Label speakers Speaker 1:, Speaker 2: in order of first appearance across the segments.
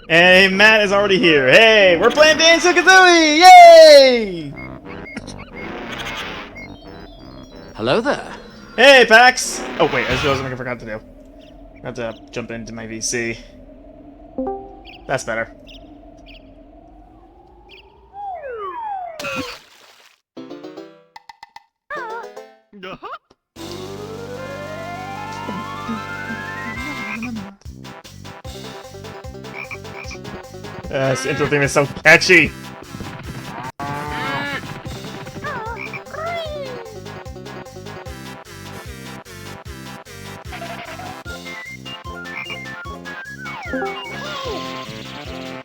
Speaker 1: Hey, Matt is already here. Hey, we're playing Banjo-Kazooie! Yay!
Speaker 2: Hello there.
Speaker 1: Hey, Pax! Oh, wait, there's something I forgot to do. I have to jump into my VC. That's better. This intro theme is so catchy!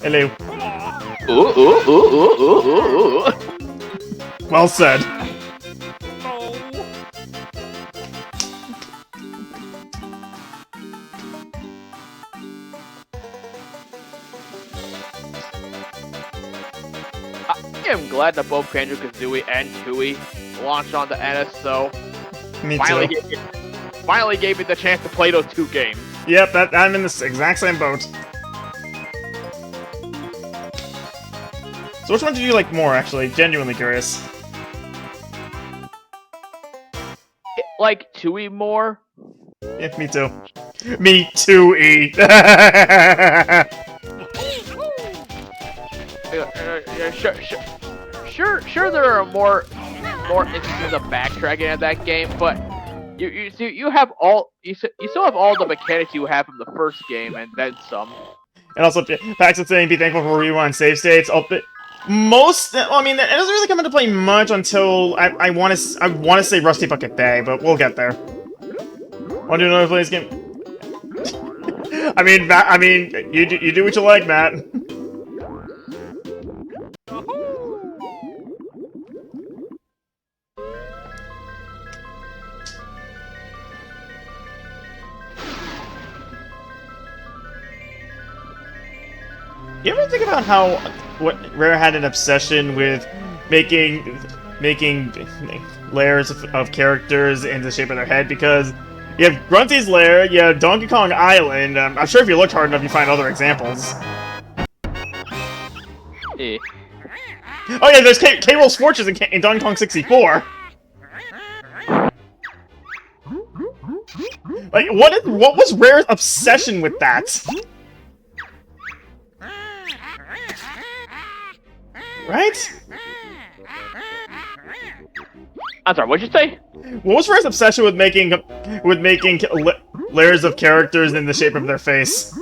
Speaker 1: Hello.
Speaker 3: Ooh.
Speaker 1: Well said.
Speaker 3: I am glad that both Banjo-Kazooie and Tooie launched on the NSO.
Speaker 1: Me
Speaker 3: Finally
Speaker 1: too.
Speaker 3: finally gave me the chance to play those two games.
Speaker 1: Yep, I'm in the exact same boat. So which one did you like more, actually? Genuinely curious.
Speaker 3: Like Tooie more.
Speaker 1: Yeah, me too. Me too, E.
Speaker 3: Sure, there are more instances of backtracking in that game, but you still have all you still have all the mechanics you have from the first game and then some.
Speaker 1: And also, Pax is saying, be thankful for rewind save states. Well, I mean, it doesn't really come into play much until I want to say Rusty Bucket Bay, but we'll get there. Want to do another play this game? I mean, you do what you like, Matt. You ever think about how Rare had an obsession with making layers of characters in the shape of their head? Because you have Grunty's lair, you have Donkey Kong Island. I'm sure if you look hard enough, you find other examples.
Speaker 3: Eh.
Speaker 1: Oh yeah, there's K-Roll's Fortunes in Donkey Kong 64. Like, what was Rare's obsession with that? Right?
Speaker 3: I'm sorry, what'd you say?
Speaker 1: What was Rare's obsession with making layers of characters in the shape of their face?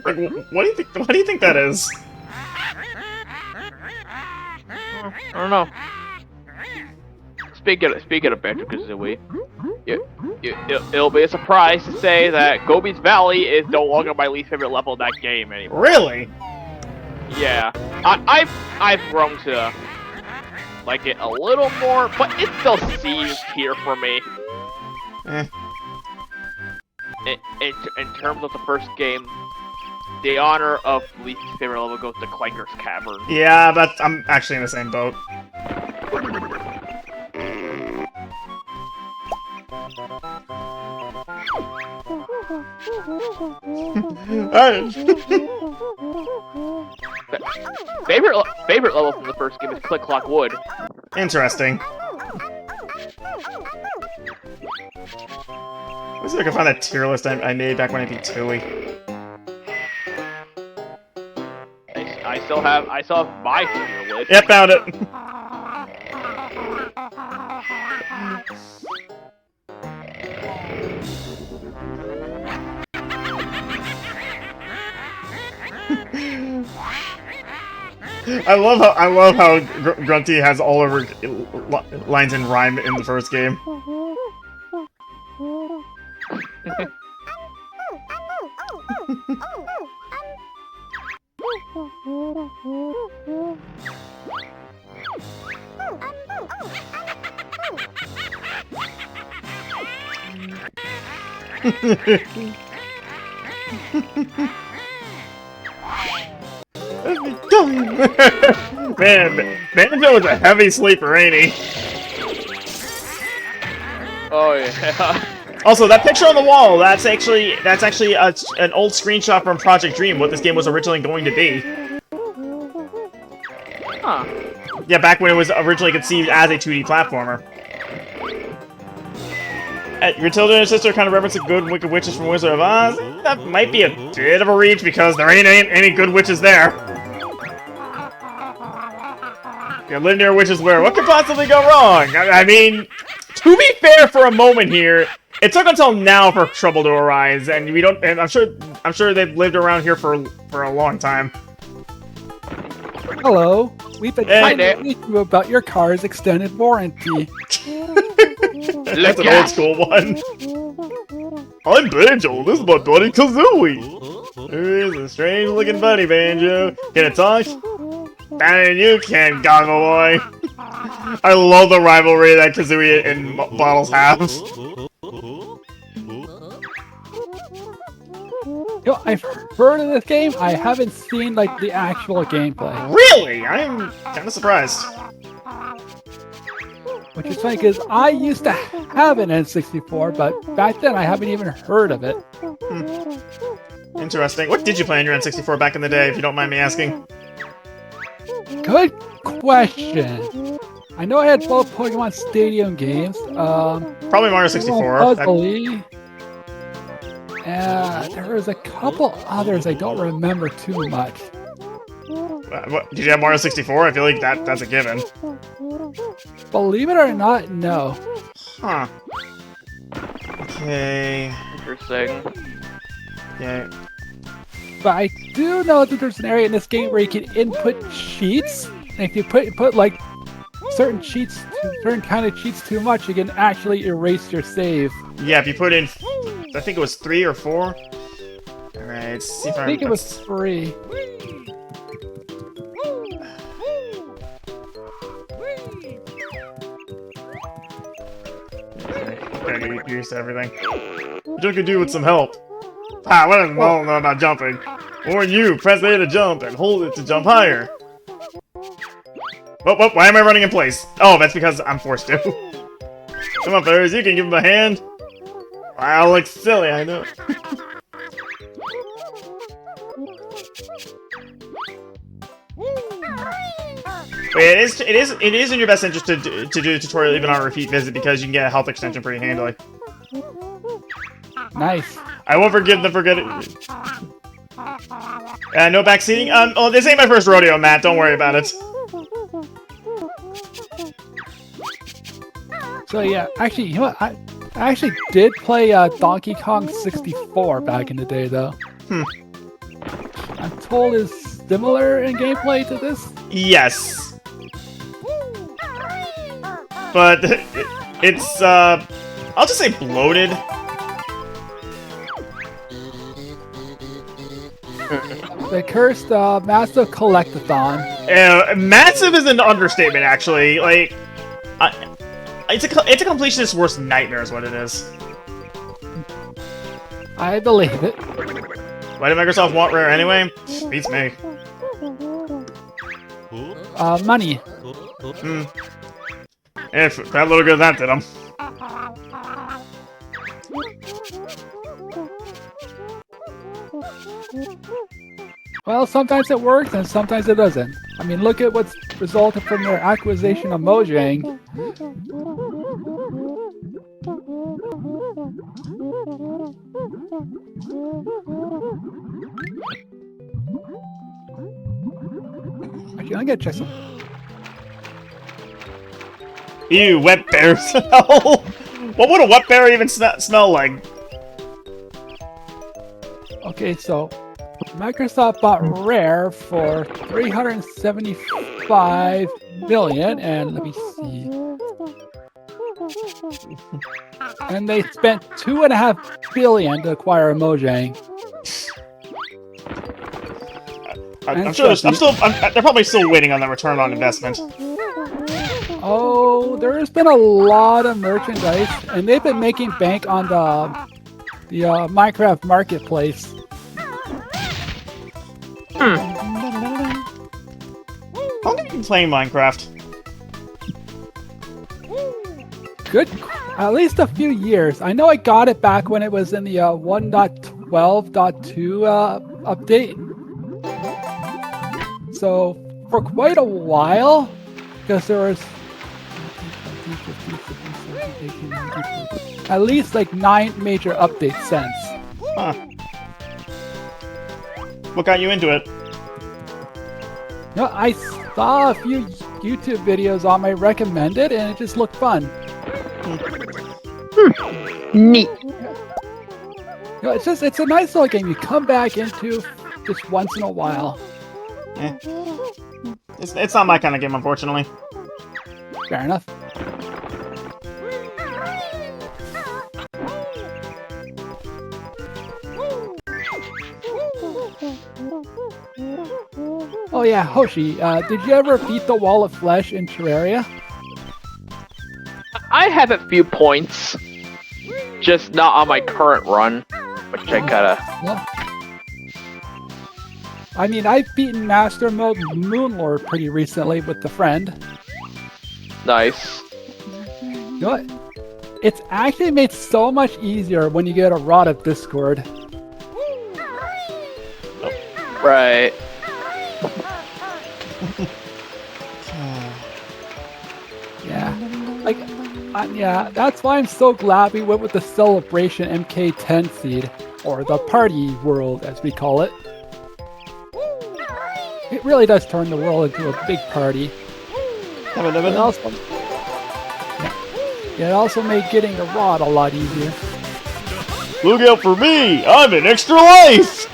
Speaker 1: Like, what do you think? What do you think that is?
Speaker 3: I don't know. Speaking of Banjo-Kazooie, it'll be a surprise to say that Gobi's Valley is no longer my least favorite level in that game anymore.
Speaker 1: Really?
Speaker 3: Yeah, I've grown to like it a little more, but it still seems here for me.
Speaker 1: Eh.
Speaker 3: In terms of the first game, the honor of least favorite level goes to Clanker's Cavern.
Speaker 1: Yeah, but I'm actually in the same boat.
Speaker 3: Favorite level from the first game is Click Clock Wood.
Speaker 1: Interesting. Let's see if I can find that tier list I made back when I beat Tooie.
Speaker 3: I still have my tier list.
Speaker 1: Yep, found it. I love how Grunty has all of her lines in rhyme in the first game. Man, Banjo is a heavy sleeper, ain't he?
Speaker 3: Oh yeah.
Speaker 1: Also, that picture on the wall, that's actually an old screenshot from Project Dream, what this game was originally going to be.
Speaker 3: Huh.
Speaker 1: Yeah, back when it was originally conceived as a 2D platformer. Your children and sister kind of reference the good and wicked witches from Wizard of Oz. That might be a bit of a reach because there ain't any good witches there. You live near a witch's lair. What could possibly go wrong? I mean, to be fair, for a moment here, it took until now for trouble to arise, and we don't. And I'm sure they've lived around here for a long time.
Speaker 4: Hello. We've been
Speaker 1: Hey.
Speaker 4: trying to teach you about your car's extended warranty.
Speaker 1: That's an old school one. I'm Banjo. This is my buddy Kazooie. He's a strange looking buddy, Banjo. Can it talk? And you can, Goggle Boy. I love the rivalry that Kazooie and Bottles have.
Speaker 4: You know, I've heard of this game. I haven't seen like the actual gameplay,
Speaker 1: Really? I'm kind of surprised.
Speaker 4: which is funny because I used to have an N64, but back then I haven't even heard of it.
Speaker 1: Interesting. What did you play on your N64 back in the day, if you don't mind me asking?
Speaker 4: Good question. I know I had both Pokemon Stadium games.
Speaker 1: Probably Mario 64.
Speaker 4: Puzzly. There was a couple others I don't remember too much.
Speaker 1: What, did you have Mario 64? I feel like that's a given.
Speaker 4: Believe it or not, no.
Speaker 1: Huh. Okay.
Speaker 3: Interesting.
Speaker 1: Yeah.
Speaker 4: But I do know that there's an area in this game where you can input cheats, and if you put like certain kind of cheats too much, you can actually erase your save.
Speaker 1: Yeah, if you put in, I think it was 3 or 4. All right, let's see if
Speaker 4: I think it was 3.
Speaker 1: Gotta get used to everything. You could do with some help. Ah, what does Nolan know about jumping? Or you, press A to jump and hold it to jump higher. Oh, why am I running in place? Oh, that's because I'm forced to. Come on, fellas, you can give him a hand. I look silly, I know. But it is in your best interest to do the tutorial even on a repeat visit because you can get a health extension pretty handily.
Speaker 4: Nice.
Speaker 1: I won't forgive them for getting. No backseating. Oh, this ain't my first rodeo, Matt. Don't worry about it.
Speaker 4: So yeah, actually, you know what? I actually did play Donkey Kong 64 back in the day, though. I'm told it's similar in gameplay to this.
Speaker 1: Yes. But it's I'll just say bloated.
Speaker 4: The cursed massive collectathon.
Speaker 1: Massive is an understatement, actually. Like, it's a completionist's worst nightmare, is what it is.
Speaker 4: I believe it.
Speaker 1: Why did Microsoft want Rare anyway? Beats me.
Speaker 4: Money.
Speaker 1: If that little good of that did them.
Speaker 4: Well, sometimes it works and sometimes it doesn't. I mean, look at what's resulted from their acquisition of Mojang. Actually, I'm gonna check some.
Speaker 1: Ew, wet bear smell. What would a wet bear even smell like? Okay,
Speaker 4: so Microsoft bought Rare for $375 million, and let me see. And they spent $2.5 billion to acquire Mojang.
Speaker 1: I'm sure they're probably still waiting on the return on investment.
Speaker 4: Oh, there's been a lot of merchandise, and they've been making bank on the Minecraft marketplace.
Speaker 1: playing Minecraft.
Speaker 4: Good, at least a few years. I know I got it back when it was in the 1.12.2 update. So for quite a while, because there was at least like 9 major updates since.
Speaker 1: Huh. What got you into it?
Speaker 4: No, I saw a few YouTube videos on my recommended, and it just looked fun.
Speaker 3: Neat.
Speaker 4: No, it's a nice little game you come back into just once in a while.
Speaker 1: Eh. It's not my kind of game, unfortunately.
Speaker 4: Fair enough. Oh yeah, Hoshi, did you ever beat the Wall of Flesh in Terraria?
Speaker 3: I have a few points, just not on my current run, which I gotta.
Speaker 4: No. I mean, I've beaten Master Mode Moonlord pretty recently with a friend.
Speaker 3: Nice.
Speaker 4: You know what? It's actually made so much easier when you get a Rod of Discord.
Speaker 3: Right.
Speaker 4: Yeah. Like, yeah, that's why I'm so glad we went with the Celebration MK10 seed, or the Party World as we call it. It really does turn the world into a big party. It also, it also made getting a rod a lot easier.
Speaker 1: Look out for me! I'm an extra life!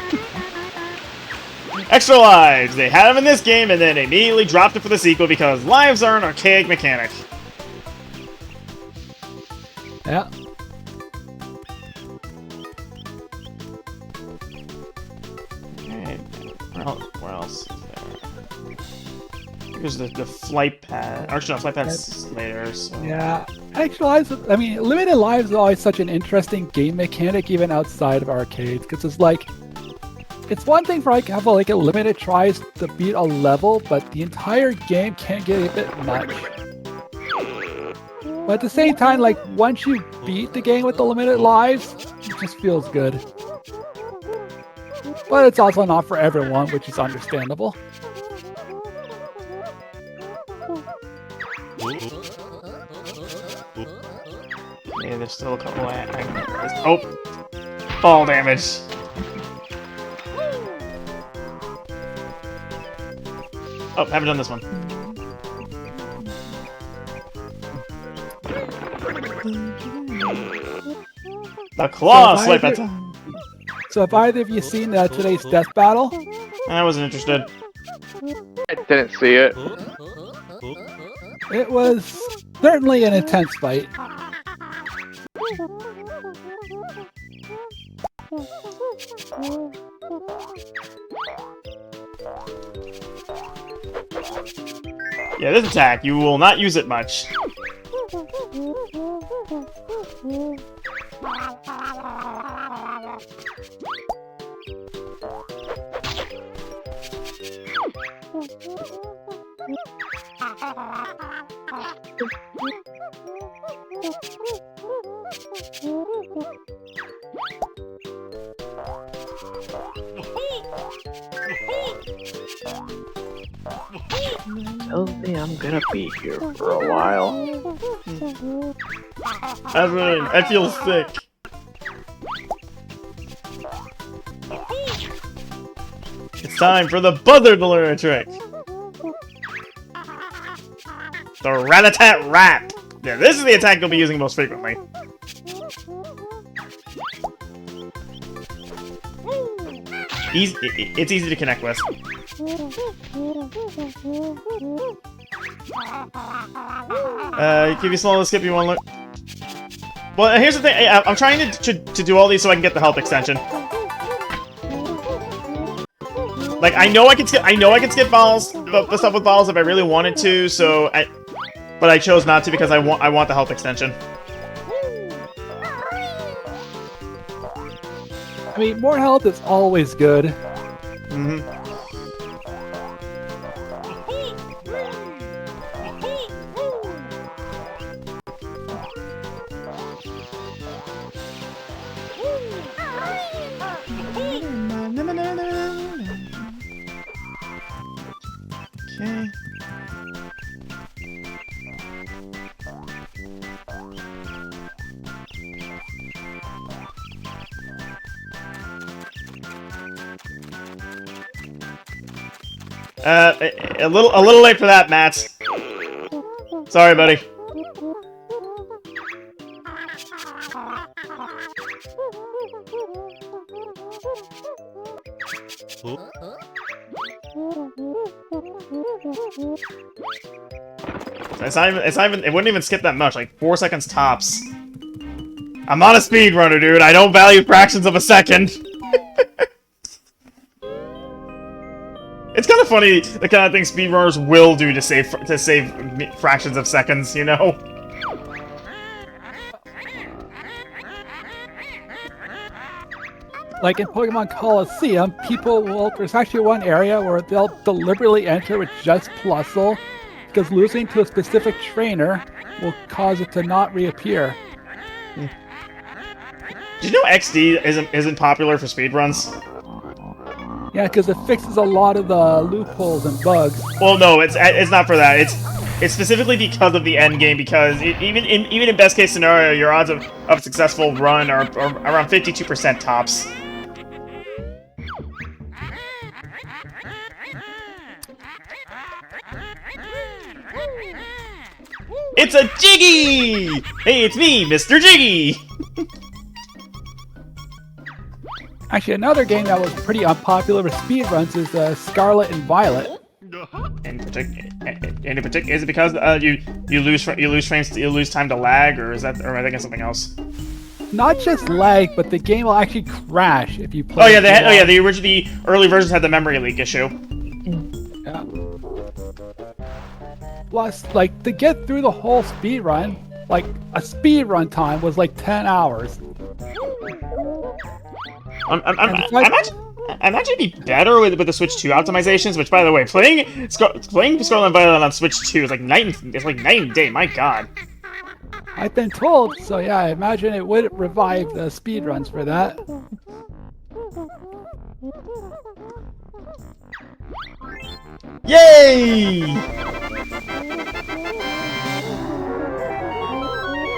Speaker 1: Extra lives! They had them in this game and then immediately dropped it for the sequel because lives are an archaic mechanic.
Speaker 4: Yeah.
Speaker 1: Okay, where else is there? There's the flight pad. Actually, no, flight pad's later, so...
Speaker 4: Yeah. Actual lives, I mean, limited lives is always such an interesting game mechanic even outside of arcades, because it's like, it's one thing for like have like a limited tries to beat a level, but the entire game can get a bit much. But at the same time, like once you beat the game with the limited lives, it just feels good. But it's also not for everyone, which is understandable.
Speaker 1: Yeah, there's still a couple oh! Fall damage. Oh, haven't done this one. The claw swipe at
Speaker 4: So have either of you seen today's death battle?
Speaker 1: I wasn't interested.
Speaker 3: I didn't see it.
Speaker 4: It was certainly an intense fight.
Speaker 1: Yeah, this attack, you will not use it much.
Speaker 3: Tells me I'm gonna be here for a while.
Speaker 1: I feel sick. It's time for the buzzer to learn a trick. The rat-a-tat-rat. Yeah, this is the attack you'll be using most frequently. It's easy to connect with. Give you slow skip you want to learn. Well, here's the thing. I'm trying to do all these so I can get the health extension. Like I know I can skip balls, the stuff with balls if I really wanted to. But I chose not to because I want the health extension.
Speaker 4: I mean, more health is always good.
Speaker 1: Mm-hmm. A little late for that, Matt. Sorry, buddy. It wouldn't even skip that much, like 4 seconds tops. I'm not a speedrunner, dude. I don't value fractions of a second. It's kind of funny the kind of thing speedrunners will do to save fractions of seconds, you know?
Speaker 4: Like in Pokemon Coliseum, there's actually one area where they'll deliberately enter with just Plusle, because losing to a specific trainer will cause it to not reappear.
Speaker 1: Did you know XD isn't popular for speedruns?
Speaker 4: Yeah, because it fixes a lot of the loopholes and bugs.
Speaker 1: Well, no, it's not for that. It's specifically because of the end game. Because even in best case scenario, your odds of a successful run are around 52% tops. It's a Jiggy! Hey, it's me, Mr. Jiggy!
Speaker 4: Actually, another game that was pretty unpopular with speedruns is Scarlet and Violet.
Speaker 1: In particular, is it because you lose time to lag, or is that, or am I thinking of something else?
Speaker 4: Not just lag, but the game will actually crash if you play.
Speaker 1: Oh yeah, the early versions had the memory leak issue.
Speaker 4: Yeah. Plus, like, to get through the whole speedrun, like, a speedrun time was like 10 hours.
Speaker 1: I'm actually be better with the Switch 2 optimizations, which, by the way, playing Scarlet and Violet on Switch 2 is like night and day. My God.
Speaker 4: I've been told, so yeah, I imagine it would revive the speedruns for that.
Speaker 1: Yay!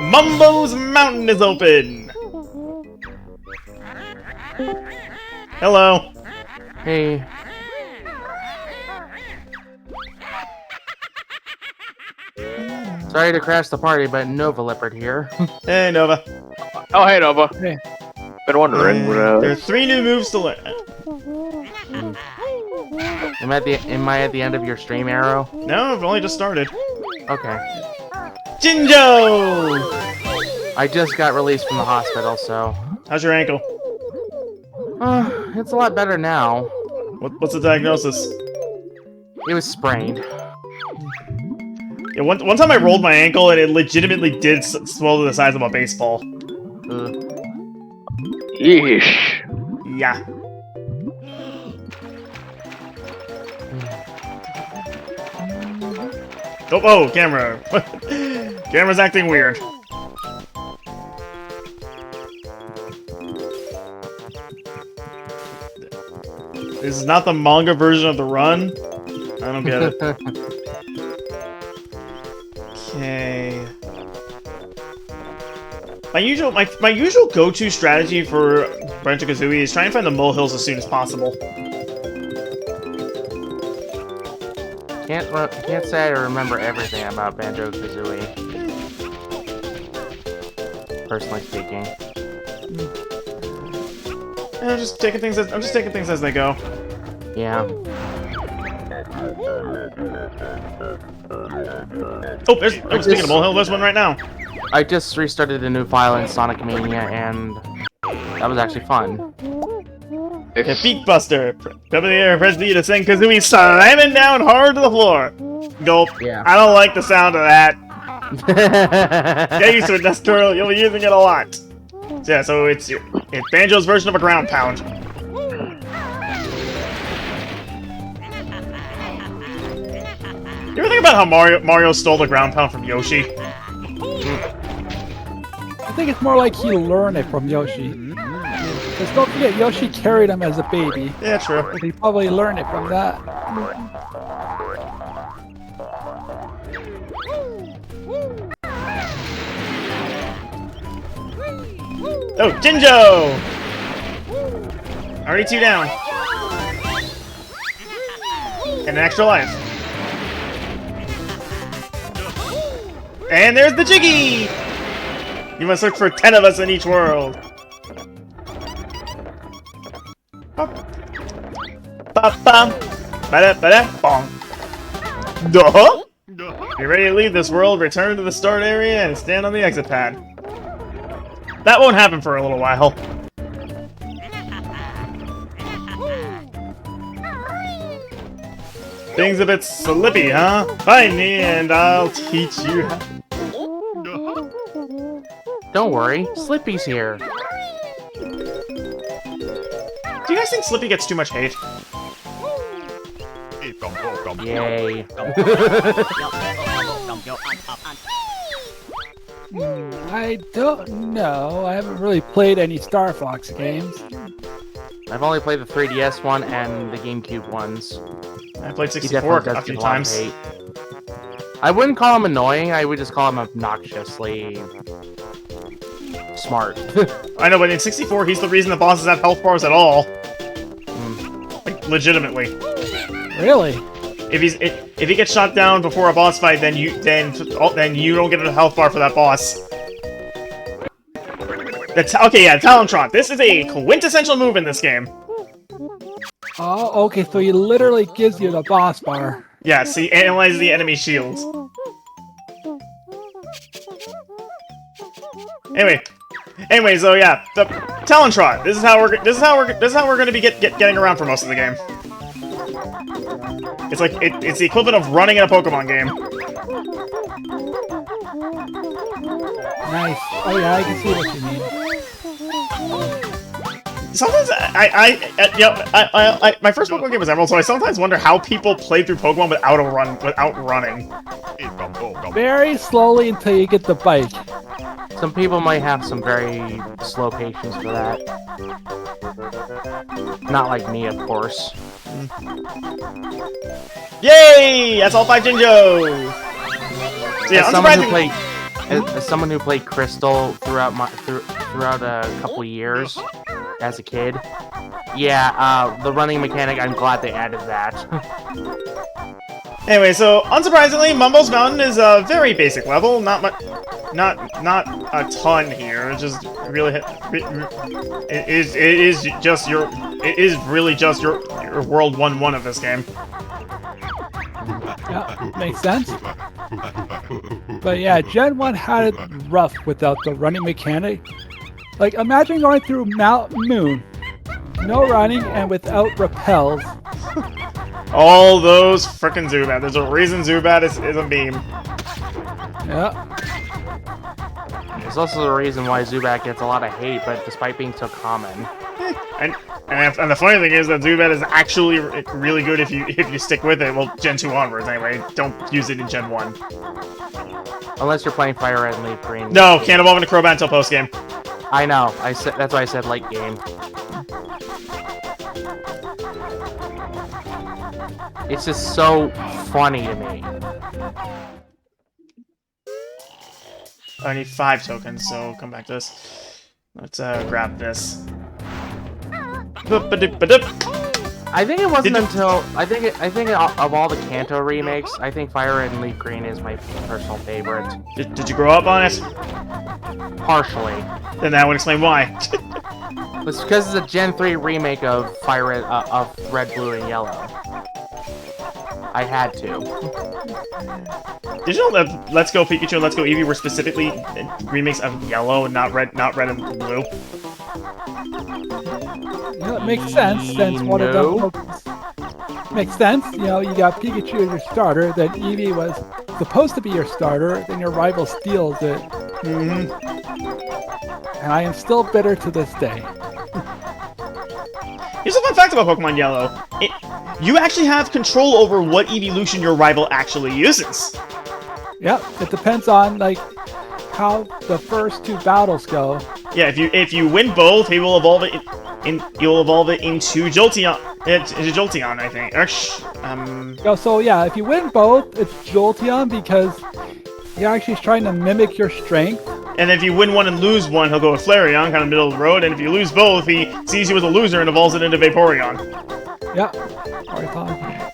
Speaker 1: Mumbo's Mountain is open! Hello.
Speaker 5: Hey. Sorry to crash the party, but Nova Leopard here.
Speaker 1: Hey, Nova.
Speaker 3: Oh, hey, Nova.
Speaker 4: Hey.
Speaker 3: Been wondering.
Speaker 1: There are 3 new moves to learn.
Speaker 5: Am I at the end of your stream, Arrow?
Speaker 1: No, I've only just started.
Speaker 5: Okay.
Speaker 1: Jinjo!
Speaker 5: I just got released from the hospital, so...
Speaker 1: How's your ankle?
Speaker 5: It's a lot better now.
Speaker 1: What's the diagnosis?
Speaker 5: It was sprained.
Speaker 1: Yeah, one time I rolled my ankle and it legitimately did swell to the size of a baseball.
Speaker 3: Yeesh.
Speaker 1: Yeah. Oh, camera. Camera's acting weird. This is not the manga version of the run? I don't get it. Okay. My usual go-to strategy for Banjo-Kazooie is try and find the molehills as soon as possible.
Speaker 5: Can't say I remember everything about Banjo-Kazooie. Personally speaking.
Speaker 1: I'm just taking things as they go.
Speaker 5: Yeah.
Speaker 1: Oh, speaking of molehill, there's one right now.
Speaker 5: I just restarted a new file in Sonic Mania, and that was actually fun.
Speaker 1: The Beak Buster. Come in the air, press B to send Kazooie slamming down hard to the floor. Gulp.
Speaker 5: Yeah.
Speaker 1: I don't like the sound of that. Get used to it, Nestor. You'll be using it a lot. So, yeah, so it's Banjo's version of a ground pound. You ever think about how Mario stole the ground pound from Yoshi?
Speaker 4: I think it's more like he learned it from Yoshi. Because don't forget, Yoshi carried him as a baby.
Speaker 1: Yeah, true.
Speaker 4: He probably learned it from that.
Speaker 1: Oh, Jinjo! Already 2 down. And an extra life. And there's the Jiggy! You must look for 10 of us in each world. Ba-bum. Ba-da-ba-da-bong. Duh? You're ready to leave this world, return to the start area, and stand on the exit pad. That won't happen for a little while. Things a bit slippy, huh? Find me and I'll teach you how.
Speaker 5: Don't worry, Slippy's here.
Speaker 1: Do you guys think Slippy gets too much hate?
Speaker 5: Yay.
Speaker 4: I don't know. I haven't really played any Star Fox games.
Speaker 5: I've only played the 3DS one and the GameCube ones.
Speaker 1: I played
Speaker 5: He
Speaker 1: 64
Speaker 5: definitely
Speaker 1: a
Speaker 5: does
Speaker 1: few
Speaker 5: get a lot of
Speaker 1: times.
Speaker 5: hate. I wouldn't call him annoying, I would just call him obnoxiously smart.
Speaker 1: I know, but in 64, he's the reason the bosses have health bars at all. Like, legitimately.
Speaker 4: Really?
Speaker 1: If he gets shot down before a boss fight, then you don't get a health bar for that boss. Okay, yeah, Talentron. This is a quintessential move in this game.
Speaker 4: Oh, okay, so he literally gives you the boss bar.
Speaker 1: Yes, he analyzes the enemy shields. Anyway, so yeah, the Talentron. This is how we're gonna be getting around for most of the game. It's like it's the equivalent of running in a Pokemon game.
Speaker 4: Nice. Oh yeah, I can see what you mean.
Speaker 1: Sometimes my first Pokemon game was Emerald, so I sometimes wonder how people play through Pokemon without running.
Speaker 4: Very slowly until you get the bike.
Speaker 5: Some people might have some very slow patience for that. Not like me, of course.
Speaker 1: Yay! That's all 5 Jinjo! So yeah,
Speaker 5: As someone who played Crystal throughout a couple years as a kid, yeah, the running mechanic, I'm glad they added that.
Speaker 1: Anyway, so unsurprisingly, Mumbo's Mountain is a very basic level. Not a ton here. It's just really it is really just your world 1-1 of this game.
Speaker 4: Yeah, makes sense. But yeah, Gen 1 had it rough without the running mechanic. Like, imagine going through Mount Moon, no running, and without repels.
Speaker 1: All those frickin' Zubat. There's a reason Zubat is a meme.
Speaker 4: Yeah.
Speaker 5: There's also the reason why Zubat gets a lot of hate, but despite being so common.
Speaker 1: And the funny thing is that Zubat is actually really good if you stick with it. Well, Gen 2 onwards anyway. Don't use it in Gen 1.
Speaker 5: Unless you're playing Fire Red and Leaf Green.
Speaker 1: No, can't evolve into Crobat until post game.
Speaker 5: I know. That's why I said late game. It's just so funny to me.
Speaker 1: I need 5 tokens, so come back to this. Let's grab this.
Speaker 5: I think it wasn't until I think of all the Kanto remakes, I think Fire Red and Leaf Green is my personal favorite.
Speaker 1: Did you grow up on it?
Speaker 5: Partially.
Speaker 1: Then that would explain why.
Speaker 5: It's because it's a Gen 3 remake of Fire Red, of Red, Blue, and Yellow. I had to.
Speaker 1: Did you know that Let's Go Pikachu and Let's Go Eevee were specifically remakes of Yellow and not red and blue?
Speaker 4: You know, it makes sense since one of them makes sense. You know, you got Pikachu as your starter, then Eevee was supposed to be your starter, then your rival steals it.
Speaker 1: Mm-hmm.
Speaker 4: And I am still bitter to this day.
Speaker 1: Here's a fun fact about Pokemon Yellow. You actually have control over what evolution your rival actually uses.
Speaker 4: Yep, it depends on like how the first 2 battles go.
Speaker 1: Yeah, if you win both, he will evolve it you'll evolve it into Jolteon. Into Jolteon, I think.
Speaker 4: So yeah, if you win both, it's Jolteon because he actually is trying to mimic your strength.
Speaker 1: And if you win one and lose one, he'll go with Flareon, kind of middle of the road. And if you lose both, he sees you as a loser and evolves it into Vaporeon.
Speaker 4: Yeah.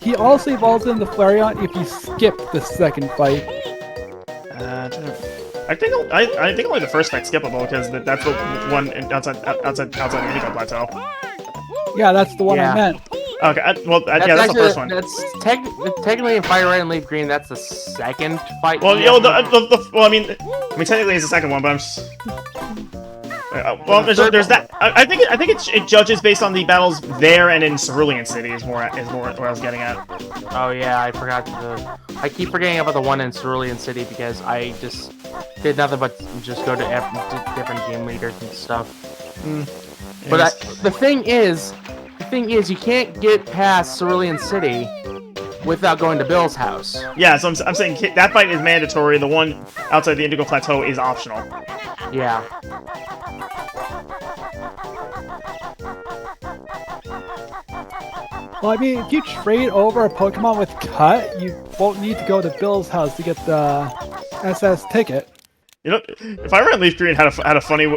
Speaker 4: he also evolves into Flareon if you skip the second fight.
Speaker 1: I think only the first fight's skippable because that's the one outside the Indigo Plateau.
Speaker 4: Yeah, that's the one I
Speaker 5: Yeah.
Speaker 4: meant.
Speaker 1: Okay, yeah, that's the
Speaker 5: actually-
Speaker 1: first one.
Speaker 5: That's technically in Fire Red and Leaf Green. That's the second fight.
Speaker 1: Well,
Speaker 5: you
Speaker 1: yo,
Speaker 5: have.
Speaker 1: well, I mean, technically it's the second one, but I'm just. Well, there's that. I think it judges based on the battles there and in Cerulean City is more what I was getting at.
Speaker 5: Oh yeah, I forgot I keep forgetting about the one in Cerulean City because I just did nothing but just go to different game leaders and stuff. But the thing is, you can't get past Cerulean City without going to Bill's house.
Speaker 1: Yeah, so I'm saying that fight is mandatory. The one outside the Indigo Plateau is optional.
Speaker 5: Yeah.
Speaker 4: Well, I mean, if you trade over a Pokemon with Cut, you won't need to go to Bill's house to get the SS ticket.
Speaker 1: You know, if I ran Leaf Green had a funny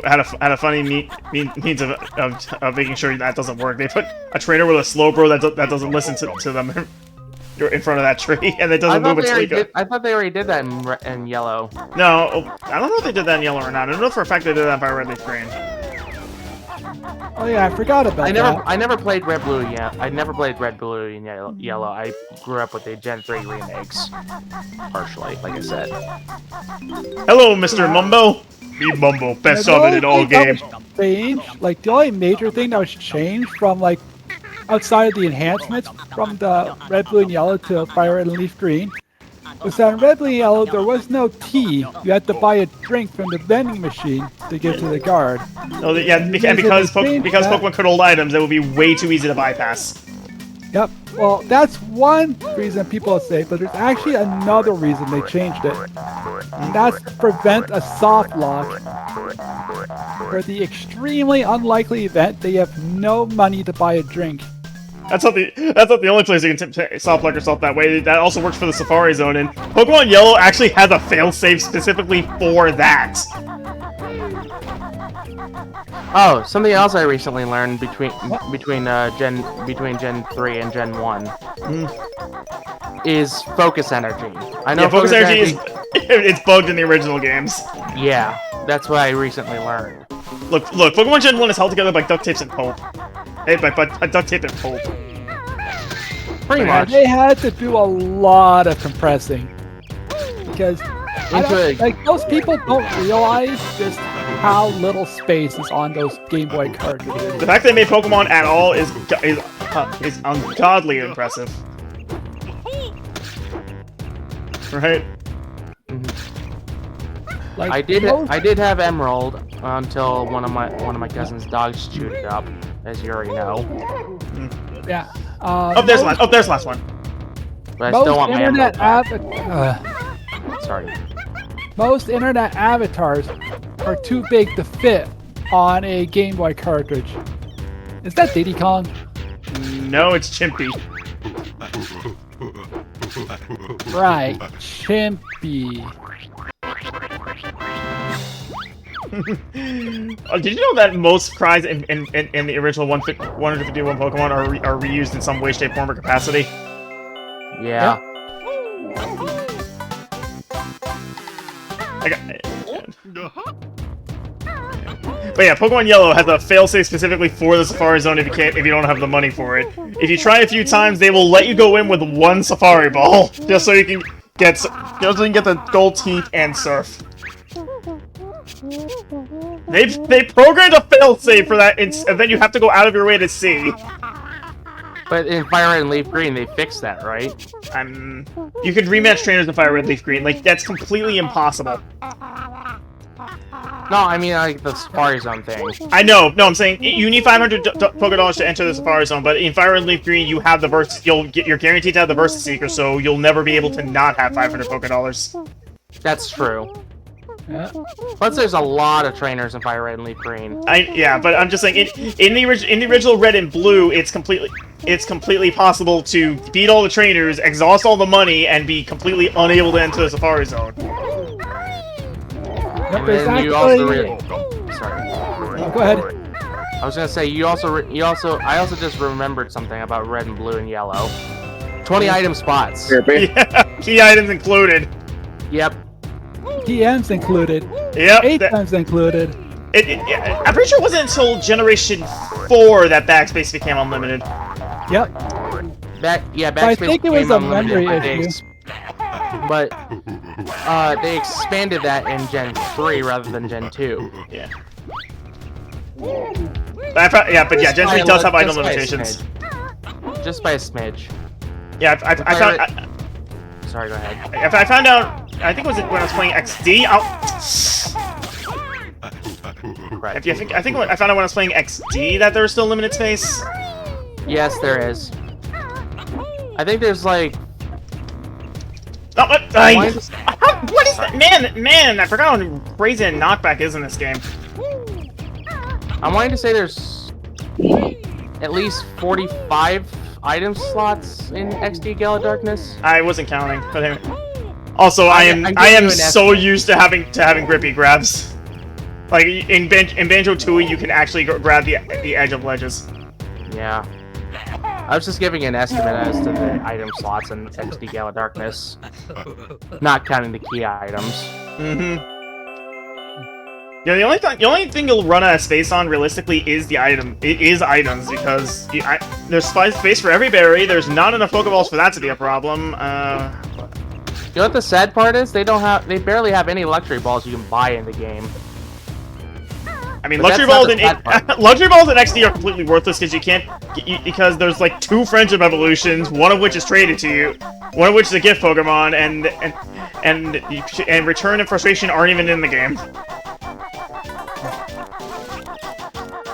Speaker 1: means of making sure that doesn't work. They put a trainer with a Slowbro that doesn't listen to them. You're in front of that tree, and it doesn't move until you go.
Speaker 5: I thought they already did that in Yellow.
Speaker 1: No, I don't know if they did that in Yellow or not. I don't know for a fact they did that if I ran Leaf Green.
Speaker 4: Oh yeah, I forgot about that.
Speaker 5: I never played Red Blue yet. I never played Red Blue and Yellow. I grew up with the Gen 3 remakes, partially, like I said.
Speaker 1: Hello, Mr. Mumbo. Me Mumbo, best of it in all game.
Speaker 4: Like the only major thing that was changed from like outside of the enhancements from the Red, Blue, and Yellow to Fire Red and Leaf Green was that in Red, Blue, and Yellow there was no tea. You had to buy a drink from the vending machine to give to the guard.
Speaker 1: Oh, yeah, and because Pokemon could hold items, it would be way too easy to bypass.
Speaker 4: Yep. Well, that's one reason people say, but there's actually another reason they changed it. And that's to prevent a soft lock. For the extremely unlikely event that you have no money to buy a drink.
Speaker 1: That's not the only place you can soft lock yourself that way. That also works for the Safari Zone, and Pokemon Yellow actually has a failsafe specifically for that.
Speaker 5: Oh, something else I recently learned between Gen 3 and Gen 1 is focus energy. I know
Speaker 1: focus energy is it's bugged in the original games.
Speaker 5: Yeah, that's what I recently learned.
Speaker 1: Look, Pokemon Gen 1 is held together by duct tapes and hope. Hey, by duct tape and hope.
Speaker 5: Pretty much.
Speaker 4: They had to do a lot of compressing. Because most people don't realize just how little space is on those Game Boy cartridges.
Speaker 1: The fact they made Pokemon at all is ungodly impressive. Right?
Speaker 4: Like,
Speaker 5: I did have Emerald until one of my cousin's dogs chewed it up, as you already know.
Speaker 4: Yeah.
Speaker 1: There's the last one.
Speaker 5: But I still want my Emerald back. Sorry.
Speaker 4: Most internet avatars are too big to fit on a Game Boy cartridge. Is that Diddy Kong?
Speaker 1: No, it's Chimpy.
Speaker 4: Right, Chimpy.
Speaker 1: Did you know that most cries in the original 151 Pokemon are reused in some way, shape, form, or capacity?
Speaker 5: Yeah.
Speaker 1: But yeah, Pokemon Yellow has a failsafe specifically for the Safari Zone if you don't have the money for it. If you try a few times, they will let you go in with one Safari Ball just so you can get the Gold Teeth and Surf. They programmed a failsafe for that, and then you have to go out of your way to see.
Speaker 5: But in Fire Red and Leaf Green, they fixed that, right?
Speaker 1: You could rematch trainers in Fire Red, Leaf Green. Like, that's completely impossible.
Speaker 5: No, I mean like the Safari Zone thing.
Speaker 1: I know. No, I'm saying you need 500 Pokédollars to enter the Safari Zone, but in Fire Red and Leaf Green, you have the you're guaranteed to have the Versa Seeker, so you'll never be able to not have 500 Pokédollars.
Speaker 5: That's true.
Speaker 4: Yeah.
Speaker 5: Plus, there's a lot of trainers in Fire Red and Leaf Green.
Speaker 1: Yeah, but I'm just saying, in the original Red and Blue, it's completely possible to beat all the trainers, exhaust all the money, and be completely unable to enter the Safari Zone.
Speaker 5: And then you also sorry.
Speaker 4: Go ahead.
Speaker 5: I was gonna say I also just remembered something about Red and Blue and Yellow. 20 item spots.
Speaker 1: Yeah, key items included.
Speaker 5: Yep.
Speaker 4: TMs included.
Speaker 1: Yep.
Speaker 4: 8 times included.
Speaker 1: I'm pretty sure it wasn't until Generation 4 that backspace became unlimited.
Speaker 4: Yep.
Speaker 5: Backspace
Speaker 4: I think it was
Speaker 5: became
Speaker 4: a memory
Speaker 5: unlimited,
Speaker 4: issue.
Speaker 5: But they expanded that in Gen 3 rather than Gen 2.
Speaker 1: Yeah. But Gen 3 does have item limitations.
Speaker 5: Just by a smidge.
Speaker 1: Yeah, I found.
Speaker 5: Sorry, go ahead.
Speaker 1: I found out. I think it was when I was playing XD.
Speaker 5: Right.
Speaker 1: I think I found out when I was playing XD that there was still limited space.
Speaker 5: Yes, there is. I think there's like.
Speaker 1: Oh, what is that? Man! I forgot how crazy a knockback is in this game.
Speaker 5: I'm wanting to say there's at least 45 item slots in XD Gala Darkness.
Speaker 1: I wasn't counting, but anyway. Also, I am so used to having grippy grabs. Like in Banjo-Kazooie, you can actually grab the edge of ledges.
Speaker 5: Yeah. I was just giving an estimate as to the item slots in XD Gala Darkness, not counting the key items.
Speaker 1: Mm-hmm. Yeah, the only thing you'll run out of space on realistically is the item. It is items because there's space for every berry. There's not enough Pokeballs for that to be a problem.
Speaker 5: You know what the sad part is? They barely have any luxury balls you can buy in the game.
Speaker 1: I mean,
Speaker 5: But
Speaker 1: luxury balls in XD are completely worthless because there's like 2 friendship evolutions, one of which is traded to you, one of which is a gift Pokemon, and Return and Frustration aren't even in the game.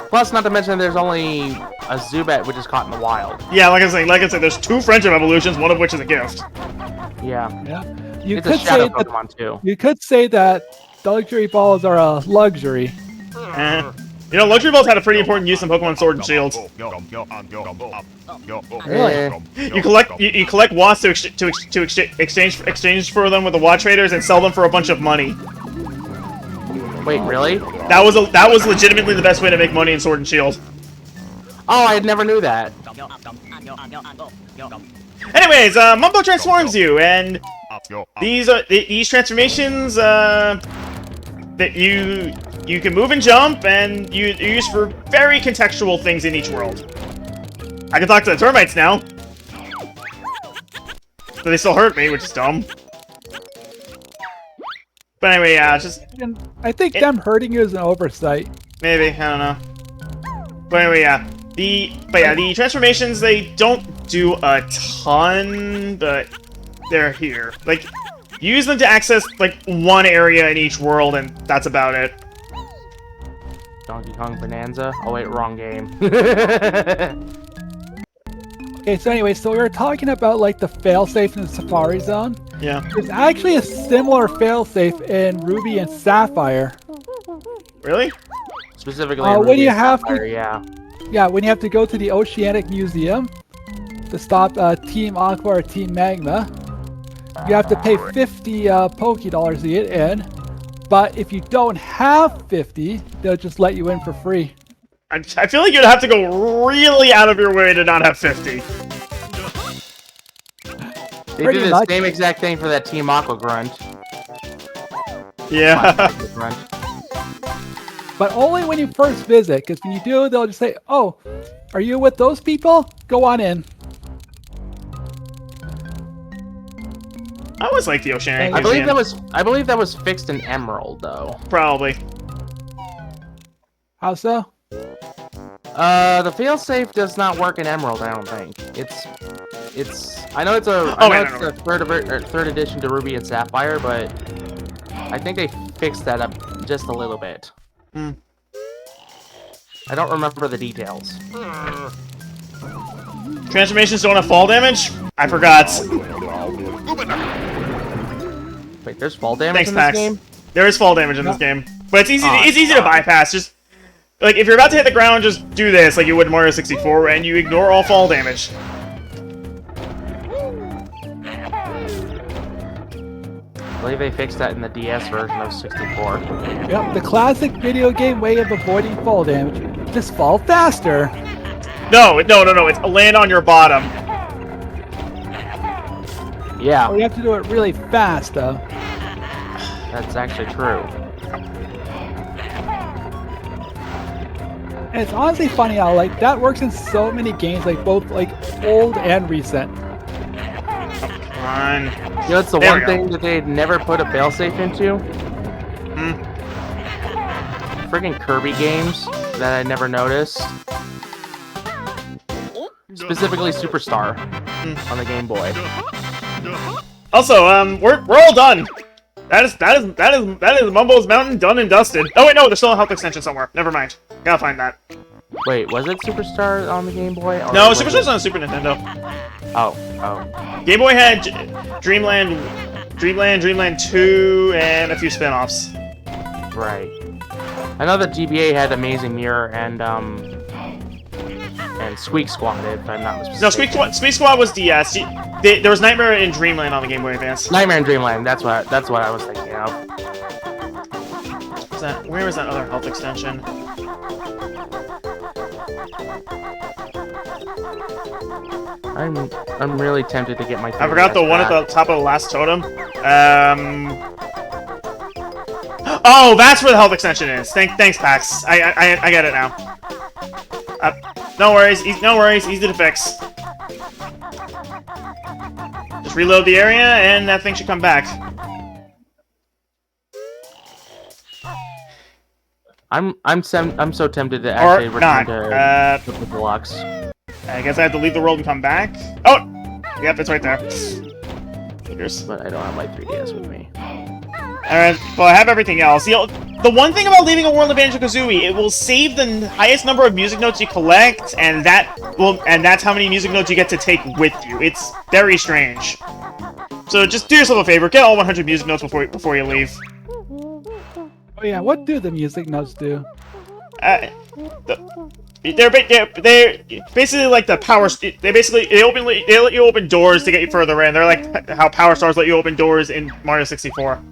Speaker 5: Plus, not to mention, there's only a Zubat which is caught in the wild.
Speaker 1: Yeah, like I said, there's 2 friendship evolutions, one of which is a gift.
Speaker 5: Yeah.
Speaker 4: Yeah. You
Speaker 5: It's a
Speaker 4: could
Speaker 5: shadow
Speaker 4: say that.
Speaker 5: Pokemon too.
Speaker 4: You could say that the luxury balls are a luxury.
Speaker 1: You know, luxury balls had a pretty important use in Pokemon Sword and Shield.
Speaker 5: Eh.
Speaker 1: You collect watts to exchange for them with the Watt traders and sell them for a bunch of money.
Speaker 5: Wait, really?
Speaker 1: That was legitimately the best way to make money in Sword and Shield.
Speaker 5: Oh, I never knew that.
Speaker 1: Anyways, Mumbo transforms you, and these transformations that you can move and jump, and you use for very contextual things in each world. I can talk to the termites now, but they still hurt me, which is dumb. But anyway, yeah, just
Speaker 4: I think them hurting you is an oversight.
Speaker 1: maybe, I don't know. But anyway, yeah. The transformations, they don't do a ton, but they're here. Like, you use them to access, like, one area in each world, and that's about it.
Speaker 5: Donkey Kong Bonanza? Oh wait, wrong game.
Speaker 4: Okay, so anyway, so we were talking about like the failsafe in the Safari Zone.
Speaker 1: Yeah.
Speaker 4: There's actually a similar failsafe in Ruby and Sapphire.
Speaker 1: Really?
Speaker 5: Specifically,
Speaker 4: when
Speaker 5: Ruby
Speaker 4: you
Speaker 5: and
Speaker 4: have
Speaker 5: Sapphire,
Speaker 4: to,
Speaker 5: yeah.
Speaker 4: when you have to go to the Oceanic Museum to stop Team Aqua or Team Magma, you have to pay 50 Poké-Dollars to get in. But if you don't have 50, they'll just let you in for free.
Speaker 1: I feel like you'd have to go really out of your way to not have 50.
Speaker 5: They
Speaker 4: Pretty
Speaker 5: do the
Speaker 4: much.
Speaker 5: same exact thing for that Team Aqua grunt.
Speaker 1: Yeah.
Speaker 5: Grunt.
Speaker 4: But only when you first visit, because when you do, they'll just say, "Oh, are you with those people? Go on in."
Speaker 1: I always like the Oceanic
Speaker 5: I believe
Speaker 1: Museum.
Speaker 5: I believe that was fixed in Emerald though.
Speaker 1: Probably.
Speaker 4: How so?
Speaker 5: The failsafe does not work in Emerald. I don't think it's. I know it's a.
Speaker 1: Oh,
Speaker 5: I
Speaker 1: wait,
Speaker 5: know it's the third edition to Ruby and Sapphire, but I think they fixed that up just a little bit.
Speaker 1: Hmm.
Speaker 5: I don't remember the details.
Speaker 1: Transformations don't have fall damage? I forgot.
Speaker 5: Wait, there's fall damage
Speaker 1: Thanks,
Speaker 5: in this
Speaker 1: Pax.
Speaker 5: game?
Speaker 1: There is fall damage in this game. But it's easy
Speaker 5: Oh,
Speaker 1: to bypass. Just like if you're about to hit the ground, just do this like you would in Mario 64 and you ignore all fall damage.
Speaker 5: I believe they fixed that in the DS version of 64.
Speaker 4: Yep, the classic video game way of avoiding fall damage. Just fall faster.
Speaker 1: No, it's land on your bottom.
Speaker 5: Yeah,
Speaker 4: Or you have to do it really fast, though.
Speaker 5: that's actually true.
Speaker 4: And it's honestly funny how like that works in so many games, like both like old and recent.
Speaker 1: Come on.
Speaker 5: You know, it's the
Speaker 1: There we
Speaker 5: one
Speaker 1: go.
Speaker 5: thing that they never put a failsafe into.
Speaker 1: Hmm.
Speaker 5: Freaking Kirby games that I never noticed. Specifically Superstar on the Game Boy.
Speaker 1: Also, we're all done. That is Mumbo's Mountain done and dusted. Oh wait, no, there's still a health extension somewhere. Never mind. Gotta find that.
Speaker 5: Wait, was it Superstar on the Game Boy? Or
Speaker 1: No,
Speaker 5: was
Speaker 1: Superstar's
Speaker 5: it-
Speaker 1: on the Super Nintendo.
Speaker 5: Oh.
Speaker 1: Game Boy had Dreamland 2, and a few spin-offs.
Speaker 5: Right. I know that GBA had Amazing Mirror and Squeak Squad, if I'm not mistaken.
Speaker 1: No, Squeak Squad was DS. There was Nightmare in Dreamland on the Game Boy Advance.
Speaker 5: Nightmare in Dreamland. That's what I was thinking of.
Speaker 1: Where was that other health extension?
Speaker 5: I'm really tempted to get my.
Speaker 1: I forgot the one at the top of the last totem. Oh, that's where the health extension is. Thanks, Pax. I get it now. No worries. No worries. Easy to fix. Just reload the area, and that thing should come back.
Speaker 5: I'm so tempted to actually return
Speaker 1: not.
Speaker 5: to the deluxe.
Speaker 1: I guess I have to leave the world and come back. Oh, yep, it's right there. Fingers.
Speaker 5: But I don't have my 3DS with me.
Speaker 1: Alright, well, I have everything else. You know, the one thing about leaving a world of Banjo-Kazooie, it will save the highest number of music notes you collect, and that's how many music notes you get to take with you. It's very strange. So just do yourself a favor, get all 100 music notes before you leave.
Speaker 4: Oh yeah, what do the music notes do?
Speaker 1: They're basically like the power. They let you open doors to get you further in. They're like how Power Stars let you open doors in Mario 64.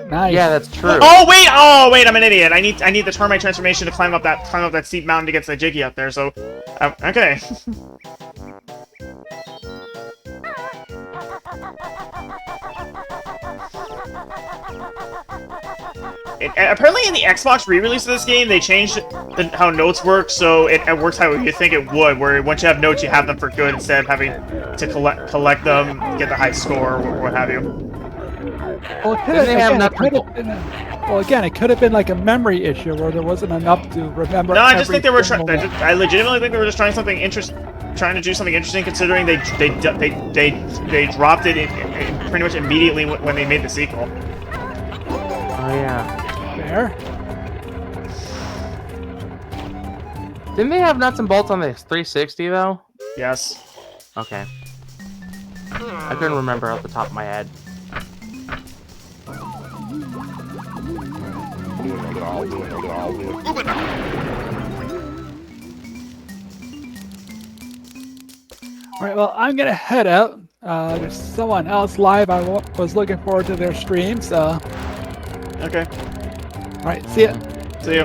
Speaker 4: Nice.
Speaker 5: Yeah, that's true.
Speaker 1: Oh wait, I'm an idiot. I need to turn my transformation to climb up that steep mountain to get to the Jiggy up there. So, okay. Apparently in the Xbox re-release of this game, they changed how notes work, so it works how you think it would, where once you have notes, you have them for good instead of having to collect them, get the high score, or what have you.
Speaker 4: Well, it could have been like a memory issue where there wasn't enough to remember.
Speaker 1: No, I just think they were
Speaker 4: single moment.
Speaker 1: I legitimately think they were just trying to do something interesting, considering they dropped it pretty much immediately when they made the sequel.
Speaker 5: Oh yeah.
Speaker 4: Fair.
Speaker 5: Didn't they have nuts and bolts on the 360 though?
Speaker 1: Yes.
Speaker 5: Okay. I couldn't remember off the top of my head.
Speaker 4: Alright, well, I'm gonna head out. There's someone else live. I was looking forward to their stream, so.
Speaker 1: Okay.
Speaker 4: Alright, see ya.
Speaker 1: See you.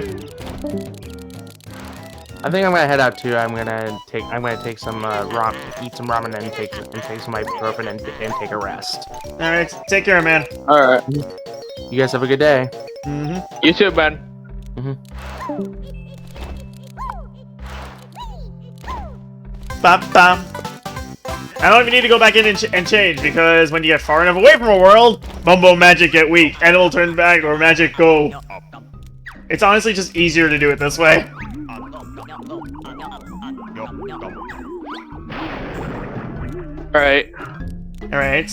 Speaker 5: I think I'm gonna head out too. I'm gonna take some eat some ramen and take some ibuprofen and take a rest.
Speaker 1: All right. Take care, man.
Speaker 3: All right.
Speaker 5: You guys have a good day.
Speaker 1: Mm-hmm.
Speaker 3: You too, Ben.
Speaker 1: Bam, bam. I don't even need to go back in and change, because when you get far enough away from a world, Mumbo magic get weak, and it'll turn back, or magic go. It's honestly just easier to do it this way.
Speaker 3: Alright.
Speaker 1: Alright.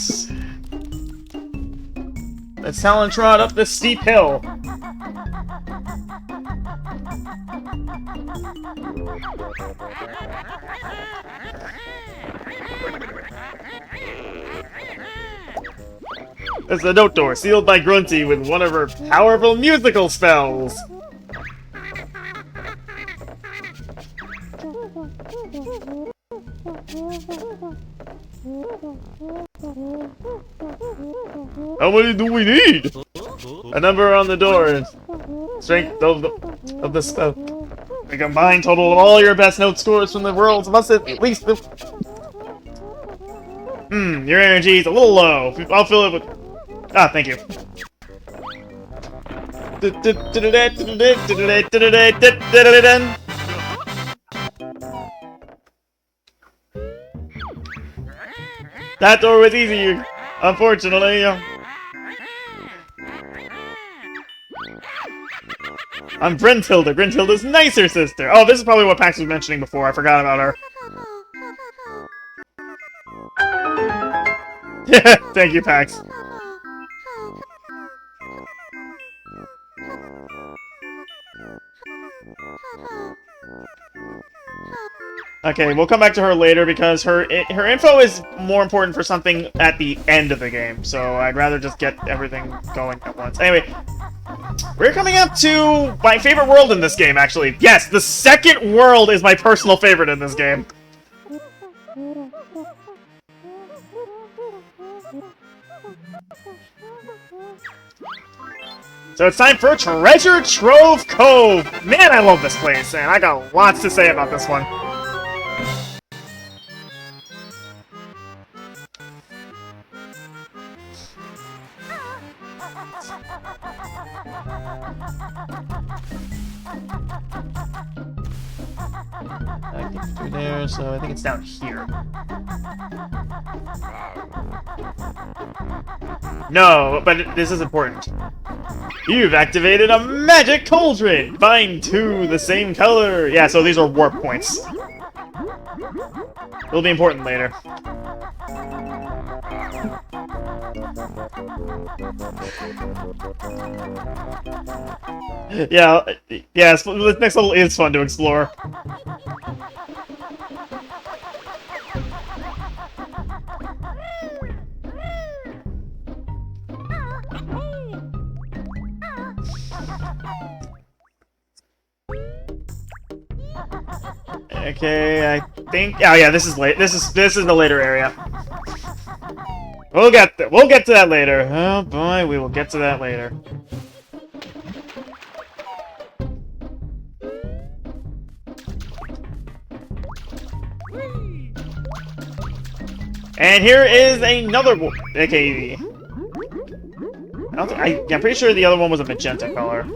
Speaker 1: Let's Talon trot up this steep hill. There's the note door, sealed by Grunty with one of her powerful musical spells. How many do we need? A number on the door. Strength of the spell. The combined total of all your best note scores from the worlds must at least Your energy is a little low. I'll fill it with... Ah, thank you. That door was easy, unfortunately. I'm Grintilda. Grintilda's nicer sister. Oh, this is probably what Pax was mentioning before. I forgot about her. Thank you, Pax. Okay, we'll come back to her later because her info is more important for something at the end of the game. So I'd rather just get everything going at once. Anyway, we're coming up to my favorite world in this game, actually. Yes, the second world is my personal favorite in this game. So it's time for Treasure Trove Cove! Man, I love this place, and I got lots to say about this one. I think through there, so I think it's down here. No, but this is important. You've activated a magic cauldron! Find two the same color! Yeah, so these are warp points. It'll be important later. Yeah, this next level is fun to explore. Okay, I think. Oh yeah, this is late. This is the later area. We'll get to that later. Oh boy, we will get to that later. And here is another one. Okay. I'm pretty sure the other one was a magenta color.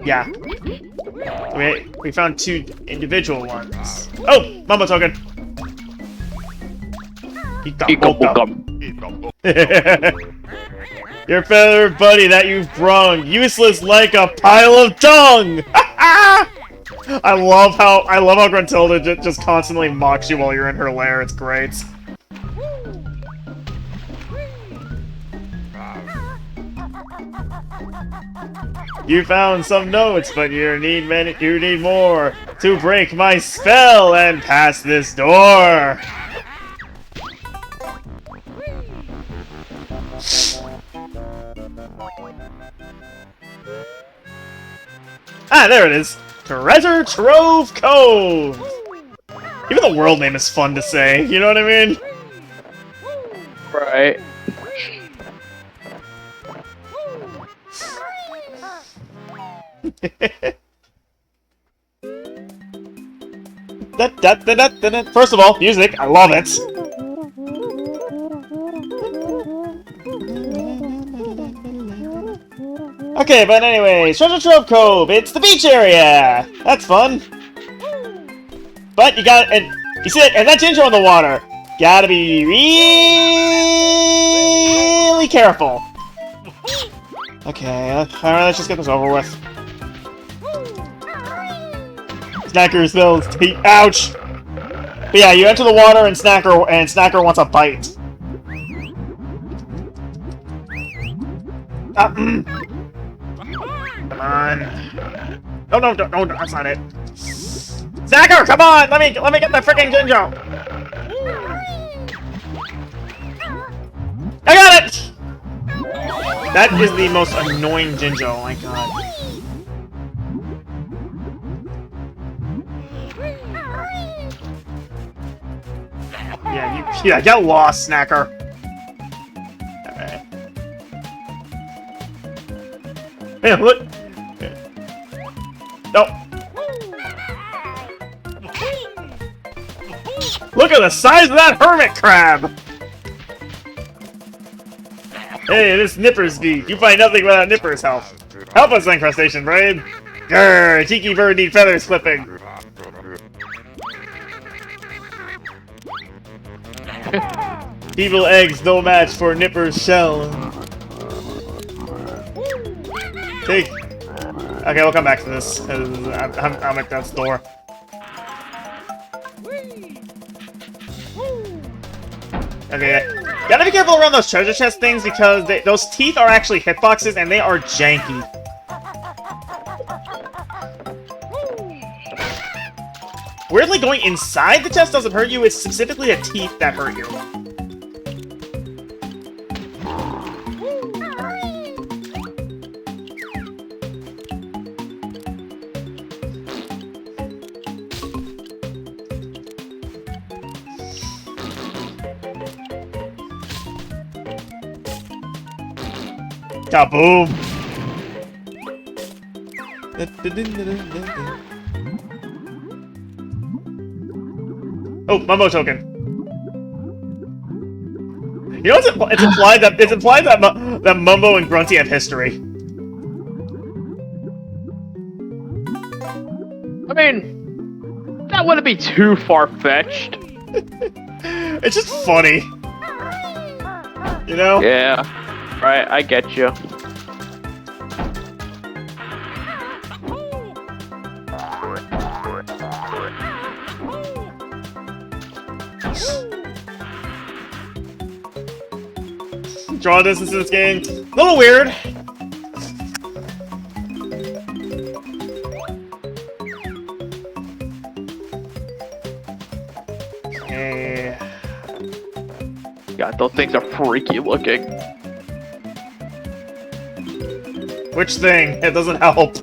Speaker 1: Yeah. We found two individual ones. Oh! Mama token! Your feather buddy that you've brung, useless like a pile of dung! I love how Gruntilda just constantly mocks you while you're in her lair. It's great. You found some notes, but you need more to break my spell and pass this door. Ah, there it is. Treasure Trove Cove. Even the world name is fun to say. You know what I mean?
Speaker 3: Right.
Speaker 1: First of all, music. I love it. Okay, but anyways, Treasure Trove Cove. It's the beach area. That's fun. But you got and you see it, and that ginger on the water. Gotta be really careful. Okay, alright, let's just get this over with. Snacker smells tea. Ouch! But yeah, you enter the water and Snacker wants a bite. Come on. No, that's not it. Snacker, come on! Let me get the freaking ginger! I got it! That is the most annoying ginger, oh my god. Yeah, get lost, Snacker. Okay. Man, look! No! Look at the size of that hermit crab! Hey, this Nipper's beat. You find nothing without Nipper's help. Help us, Crustacean Brain. Grrr, Tiki Bird need feathers clipping. Evil eggs, no match for Nipper's shell. Take. Okay, we'll come back to this, because I'm at that store. Okay, gotta be careful around those treasure chest things, because those teeth are actually hitboxes, and they are janky. Weirdly, going inside the chest doesn't hurt you, it's specifically the teeth that hurt you. Kaboom! Oh, Mumbo token. You know it's implied that that Mumbo and Grunty have history.
Speaker 3: I mean, that wouldn't be too far-fetched.
Speaker 1: It's just funny. You know?
Speaker 3: Yeah. Right, I get you.
Speaker 1: Draw distance in this game. A little weird. Okay.
Speaker 3: God, those things are freaky looking.
Speaker 1: Which thing? It doesn't help.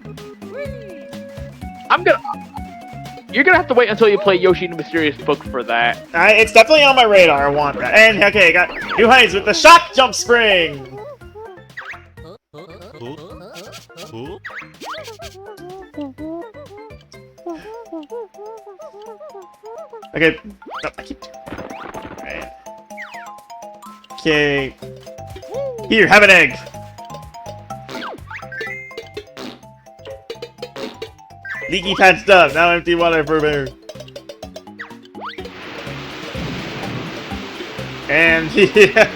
Speaker 3: You're gonna have to wait until you play Yoshi and the Mysterious Book for that.
Speaker 1: It's definitely on my radar. I want that. And okay, got new heights with the shock jump spring. Okay. No, I keep. Right. Okay. Here, have an egg. Leaky patched up, now empty water for bear. And yeah.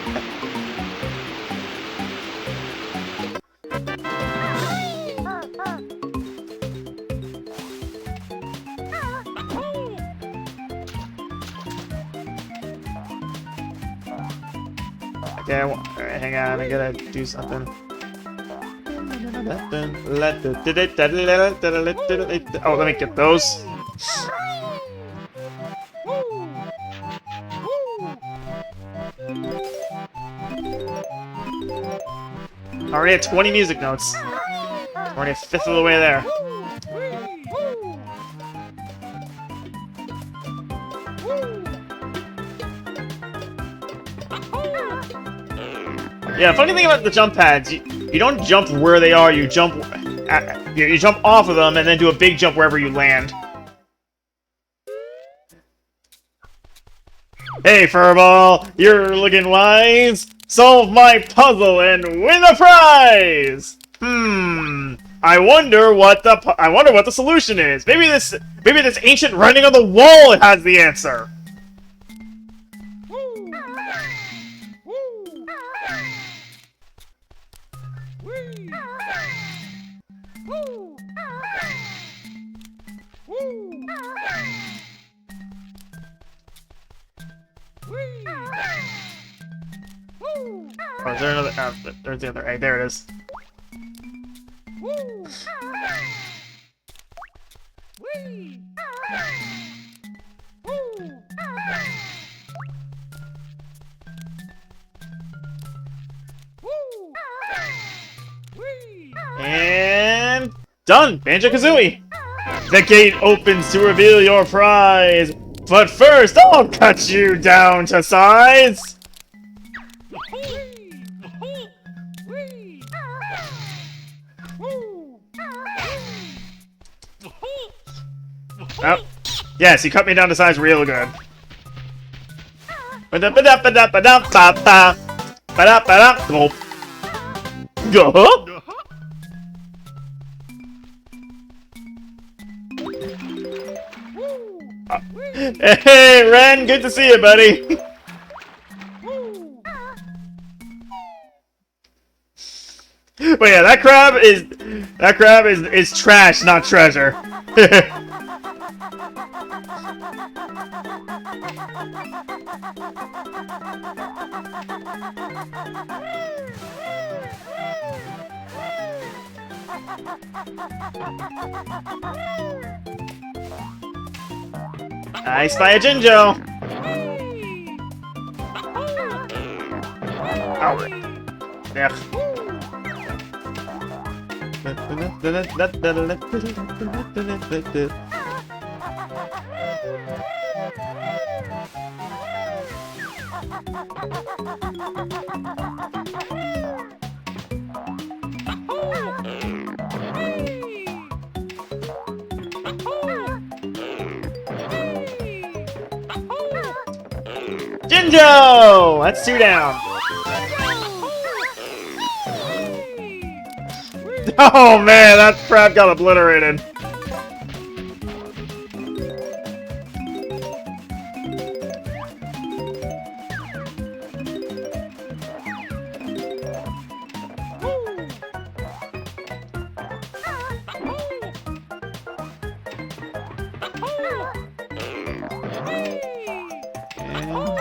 Speaker 1: Okay, alright, hang on, I gotta do something. Oh, let me get those. Already at 20 music notes. Already a fifth of the way there. Yeah, funny thing about the jump pads, you don't jump where they are, you jump you jump off of them and then do a big jump wherever you land. Hey, Furball, you're looking wise. Solve my puzzle and win a prize. I wonder what the solution is. Maybe this ancient writing on the wall has the answer. Oh, is there another? There's the other egg. There it is. And done! Banjo-Kazooie! The gate opens to reveal your prize! But first, I'll cut you down to size! Oh, yes, you cut me down to size real good. Gulp. Go. Hey, Ren, good to see you, buddy. But yeah, that crab is trash, not treasure. I spy a Jinjo. Ow. Yeah. Jinjo! That's 2 down. Oh man, that crab got obliterated.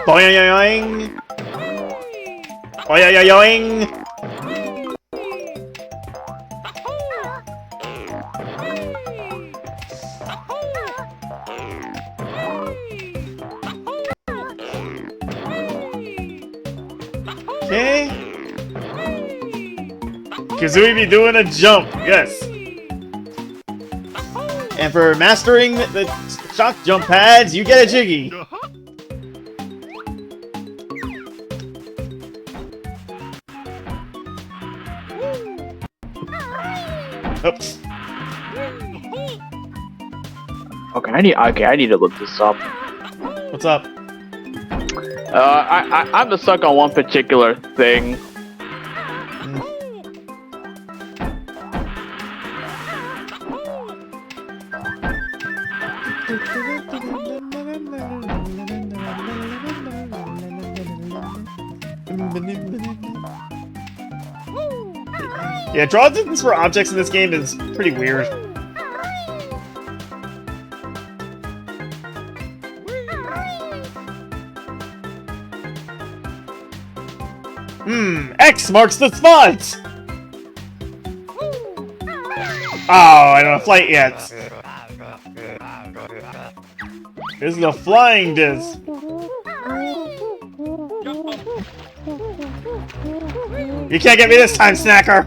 Speaker 1: Boing! Boing! Okay. Kazooie be doing a jump, yes. And for mastering the shock jump pads, you get a Jiggy. Oops.
Speaker 3: Okay, I need to look this up.
Speaker 1: What's up?
Speaker 3: I'm the suck on one particular thing.
Speaker 1: Yeah, draw distance for objects in this game is pretty weird. X marks the spot! Oh, I don't have flight yet. This is a flying disc. You can't get me this time, Snacker!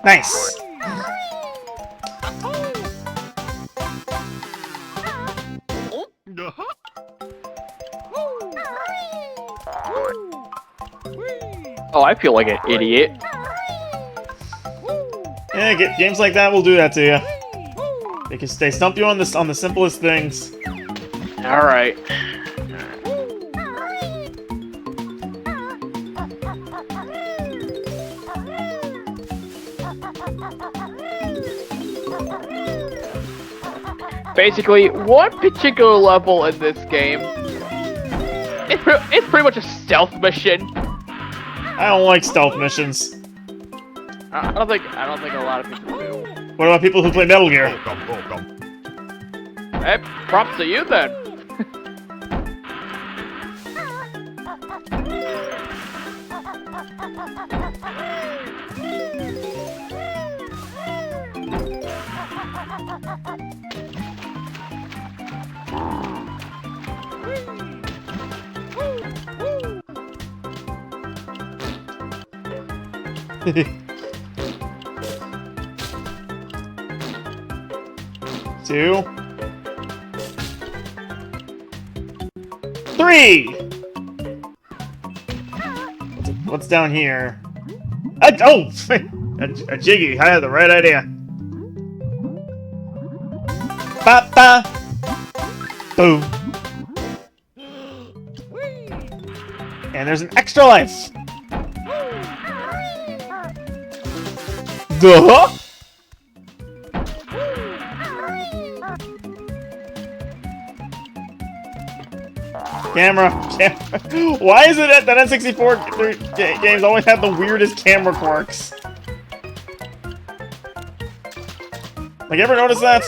Speaker 1: Nice!
Speaker 3: Oh, I feel like an idiot.
Speaker 1: Yeah, games like that will do that to you. They stump you on the simplest things.
Speaker 3: All right. Basically, one particular level in this game, it's pretty much a stealth mission.
Speaker 1: I don't like stealth missions.
Speaker 3: I don't think a lot of people do.
Speaker 1: What about people who play Metal Gear?
Speaker 3: Hey, props to you then.
Speaker 1: Two. 3! What's down here? Oh! A Jiggy, I had the right idea. Ba-ba! Boom. And there's an extra life! Duh! Camera. Why is it that N64 games always have the weirdest camera quirks? Like, ever notice that?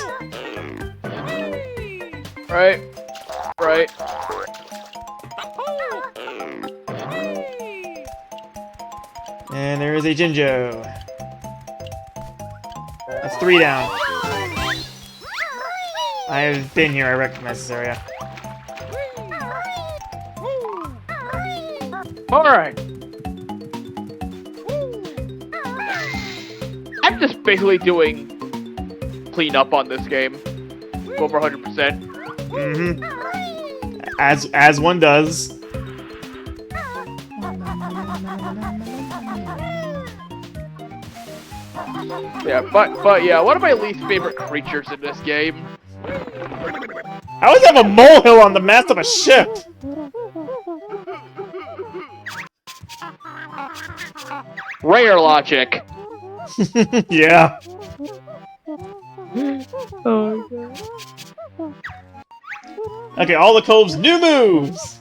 Speaker 3: Right. Right.
Speaker 1: And there is a Jinjo. That's 3 down. I have been here, I recognize this area.
Speaker 3: Alright. I'm just basically doing cleanup on this game. Go over 100%.
Speaker 1: Mm-hmm. As one does.
Speaker 3: Yeah, but yeah, one of my least favorite creatures in this game.
Speaker 1: I always have a molehill on the mast of a ship!
Speaker 3: Rare logic.
Speaker 1: Yeah.
Speaker 3: Oh my god.
Speaker 1: Okay, all the Cove's new moves!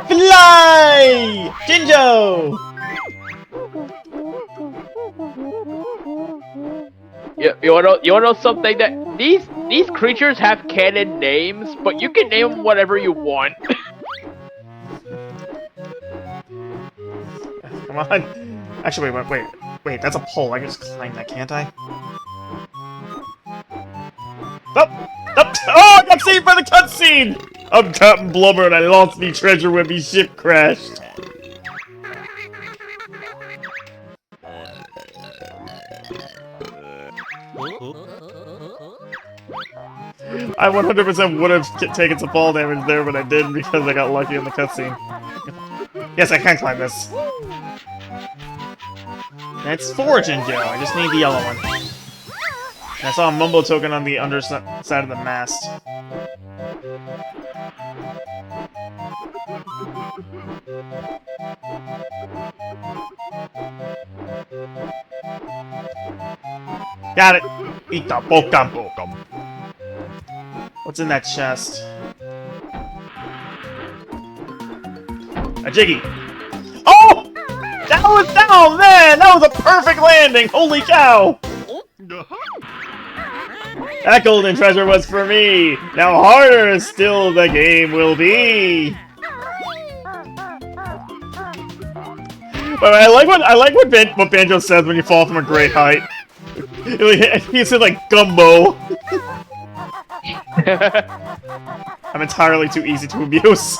Speaker 1: Fly! Jinjo!
Speaker 3: You wanna know something? That these creatures have canon names, but you can name them whatever you want.
Speaker 1: Come on. Actually, wait, that's a pole. I can just climb that, can't I? Oh! Oh, I got saved by the cutscene! I'm Captain Blubber and I lost me treasure when me ship crashed. I 100% would have taken some fall damage there, but I didn't because I got lucky in the cutscene. Yes, I can climb this. That's 4 Jinjo. I just need the yellow one. And I saw a Mumbo token on the underside of the mast. Got it! Eat the Pokemon. What's in that chest? A Jiggy. Oh! That was down, man! That was a perfect landing! Holy cow! That golden treasure was for me! Now harder still the game will be! But I like what Banjo says when you fall from a great height. He said like gumbo. I'm entirely too easy to abuse.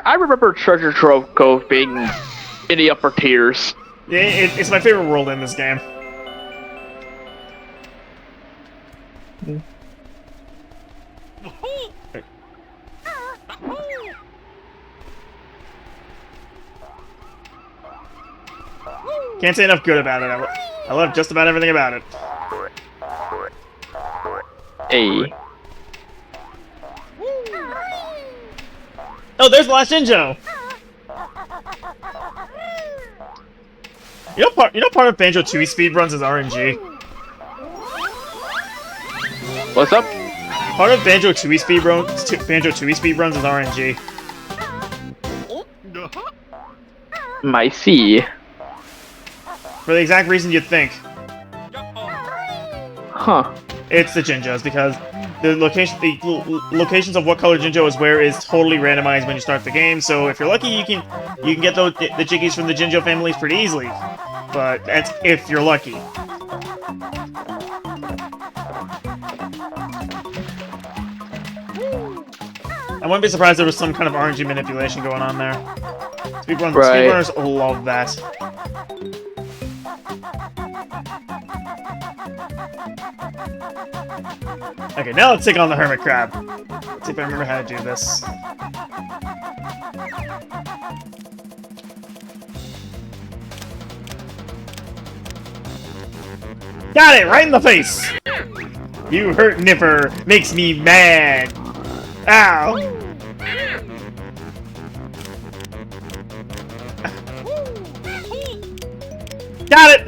Speaker 3: I remember Treasure Trove Cove being in the upper tiers.
Speaker 1: Yeah, it's my favorite world in this game. Can't say enough good about it. I love just about everything about it.
Speaker 3: Hey.
Speaker 1: Oh, there's the last Jinjo! part of Banjo-Tooie speedruns is RNG.
Speaker 3: What's up?
Speaker 1: Part of Banjo-Tooie speedruns is RNG.
Speaker 3: I see.
Speaker 1: For the exact reason you'd think.
Speaker 3: Huh.
Speaker 1: It's the Jinjos, because the locations of what color Jinjo is where is totally randomized when you start the game. So if you're lucky, you can get the Jiggies from the Jinjo families pretty easily. But that's if you're lucky. I wouldn't be surprised if there was some kind of RNG manipulation going on there. Speedrunners love that. Okay, now let's take on the Hermit Crab. Let's see if I remember how to do this. Got it! Right in the face! You hurt Nipper! Makes me mad! Ow! Got it!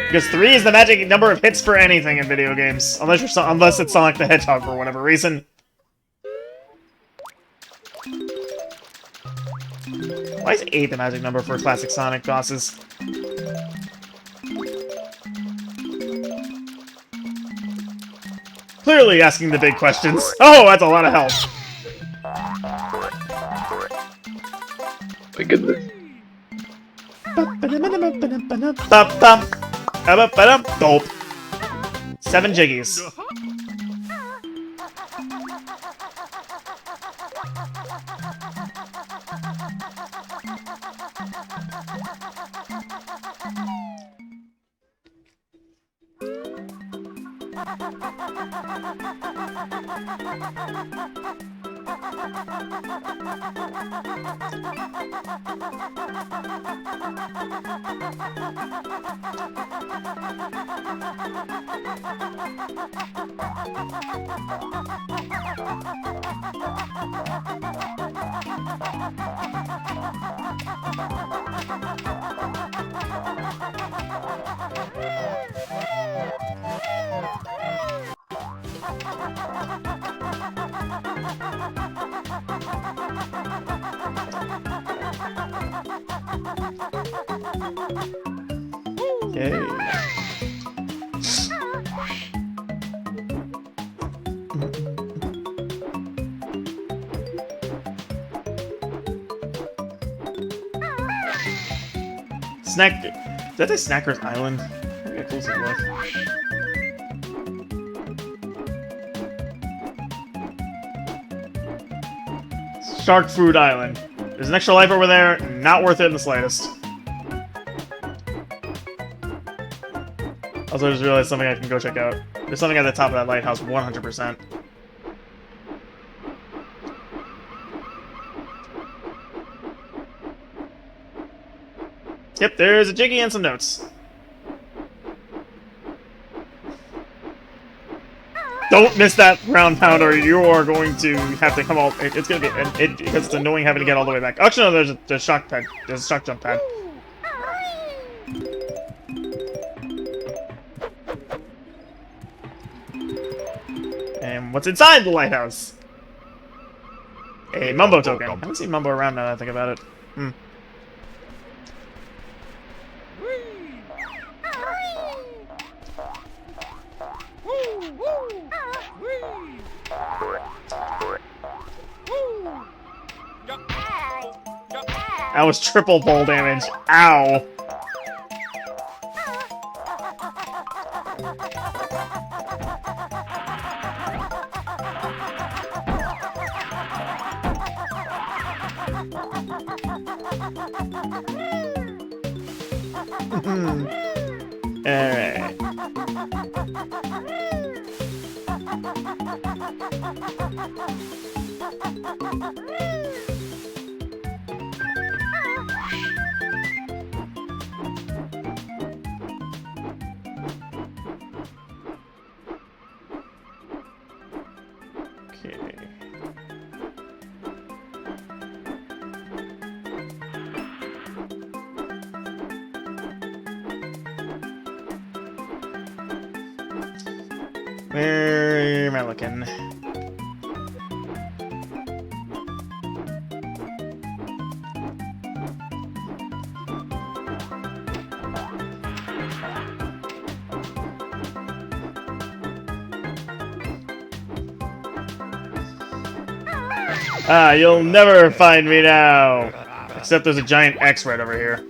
Speaker 1: Because 3 is the magic number of hits for anything in video games. Unless it's Sonic the Hedgehog for whatever reason. Why is 8 the magic number for classic Sonic bosses? Clearly asking the big questions. Oh, that's a lot of help.
Speaker 3: My goodness.
Speaker 1: Gulp. 7 Jiggies. Okay. Snack. Is that the Snacker's Island? Okay, close it was. Shark Food Island. There's an extra life over there. Not worth it in the slightest. Also, I just realized something I can go check out. There's something at the top of that lighthouse, 100%. Yep, there's a Jiggy and some notes. Don't miss that round pound, or you are going to have to come all. It's gonna be because it's annoying having to get all the way back. Actually, no, there's a shock pad. There's a shock jump pad. And what's inside the lighthouse? A Mumbo token. I haven't seen Mumbo around now that I think about it. That was triple ball damage. Ow. Alright. Okay. Where am I looking? Ah, you'll never find me now! Except there's a giant X right over here.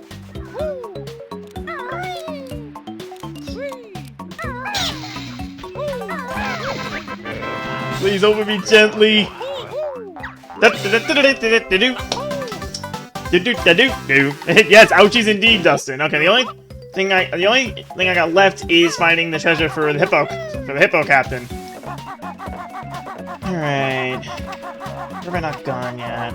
Speaker 1: Please open me gently! Yes, ouchies indeed, Dustin. Okay, the only thing I got left is finding the treasure for the hippo captain. Alright. Where have I not gone yet?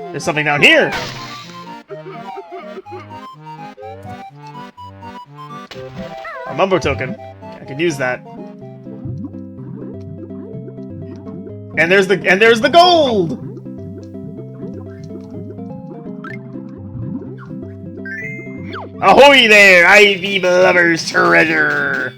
Speaker 1: There's something down here! A Mumbo token. I could use that. And there's the gold! Ahoy there, Ivy Lover's treasure!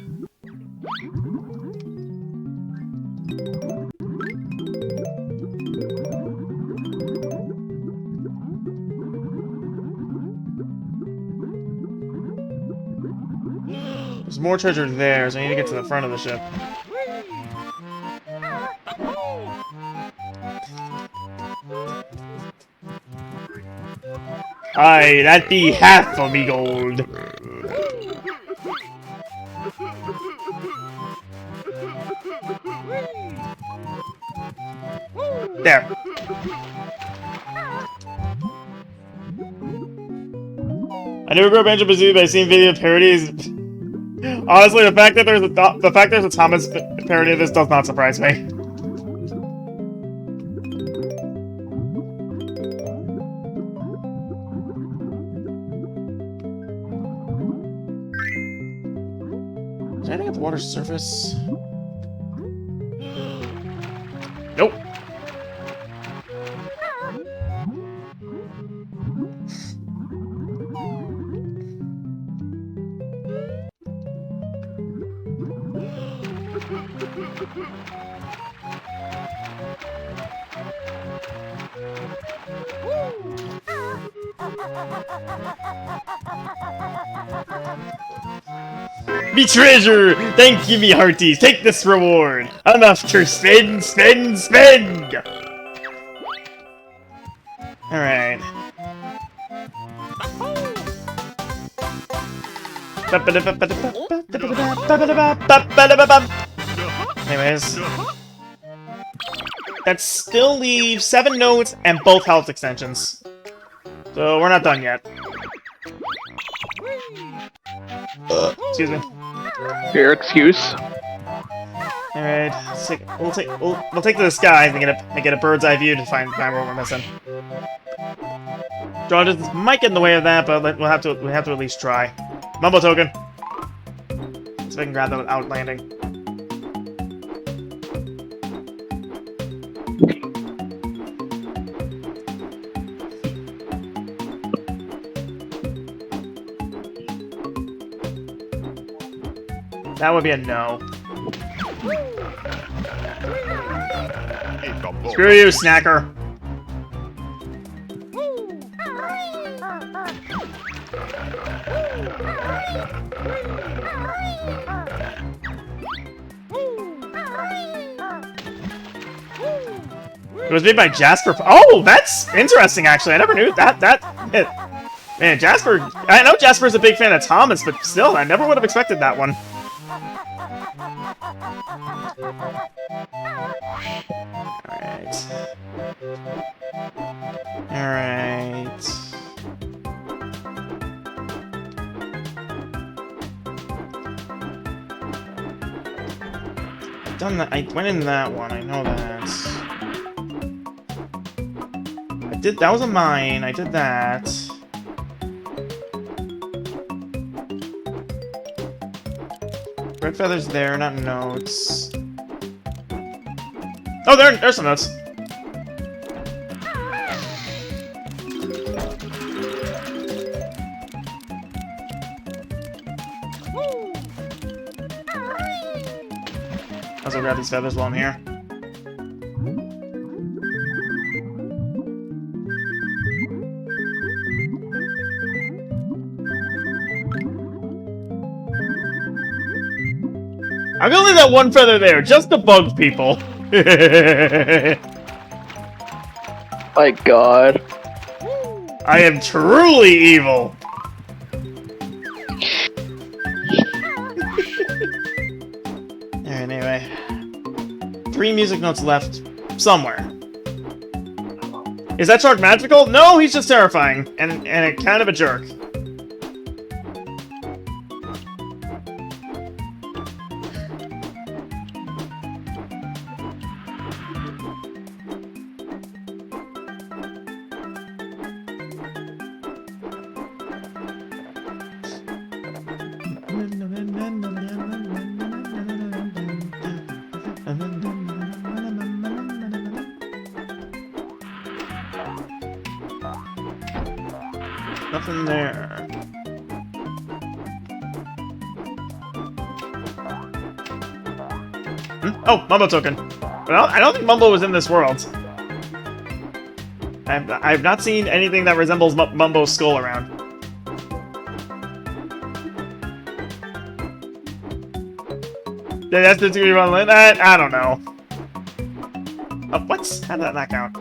Speaker 1: There's more treasure there, so I need to get to the front of the ship. Aye, that be half of me gold. There. I never grew up Banjo-Kazooie, but I've seen video parodies. Honestly, the fact that there's a Thomas parody of this does not surprise me. Is there anything at the water's surface? Nope. Me treasure! Thank you, me hearties! Take this reward! Enough to spend, spend, spend! Alright. Anyways. That still leaves 7 notes and both health extensions. So we're not done yet. Excuse me.
Speaker 3: Your excuse.
Speaker 1: Alright, we'll take to the skies and get a bird's eye view to find what we're missing. Draw distance might get in the way of that, but we'll have to at least try. Mumbo token. See if I can grab that without landing. That would be a no. Screw you, snacker. It was made by Jasper. Oh, that's interesting, actually. I never knew that. Man, Jasper... I know Jasper's a big fan of Thomas, but still, I never would have expected that one. Alright. Done that. I went in that one. I know that. That was a mine. I did that. Red feathers there, not notes. Oh, there's some notes. I'll also grab these feathers while I'm here. I'm gonna leave that one feather there, just to bug people.
Speaker 3: My God.
Speaker 1: I am truly evil. Anyway, 3 music notes left somewhere. Is that shark magical? No, he's just terrifying and a kind of a jerk. Nothing there. Oh, Mumbo token. Well, I don't think Mumbo was in this world. I have not seen anything that resembles Mumbo's skull around. That's the 2 run. I don't know. Oh, what? How did that not count?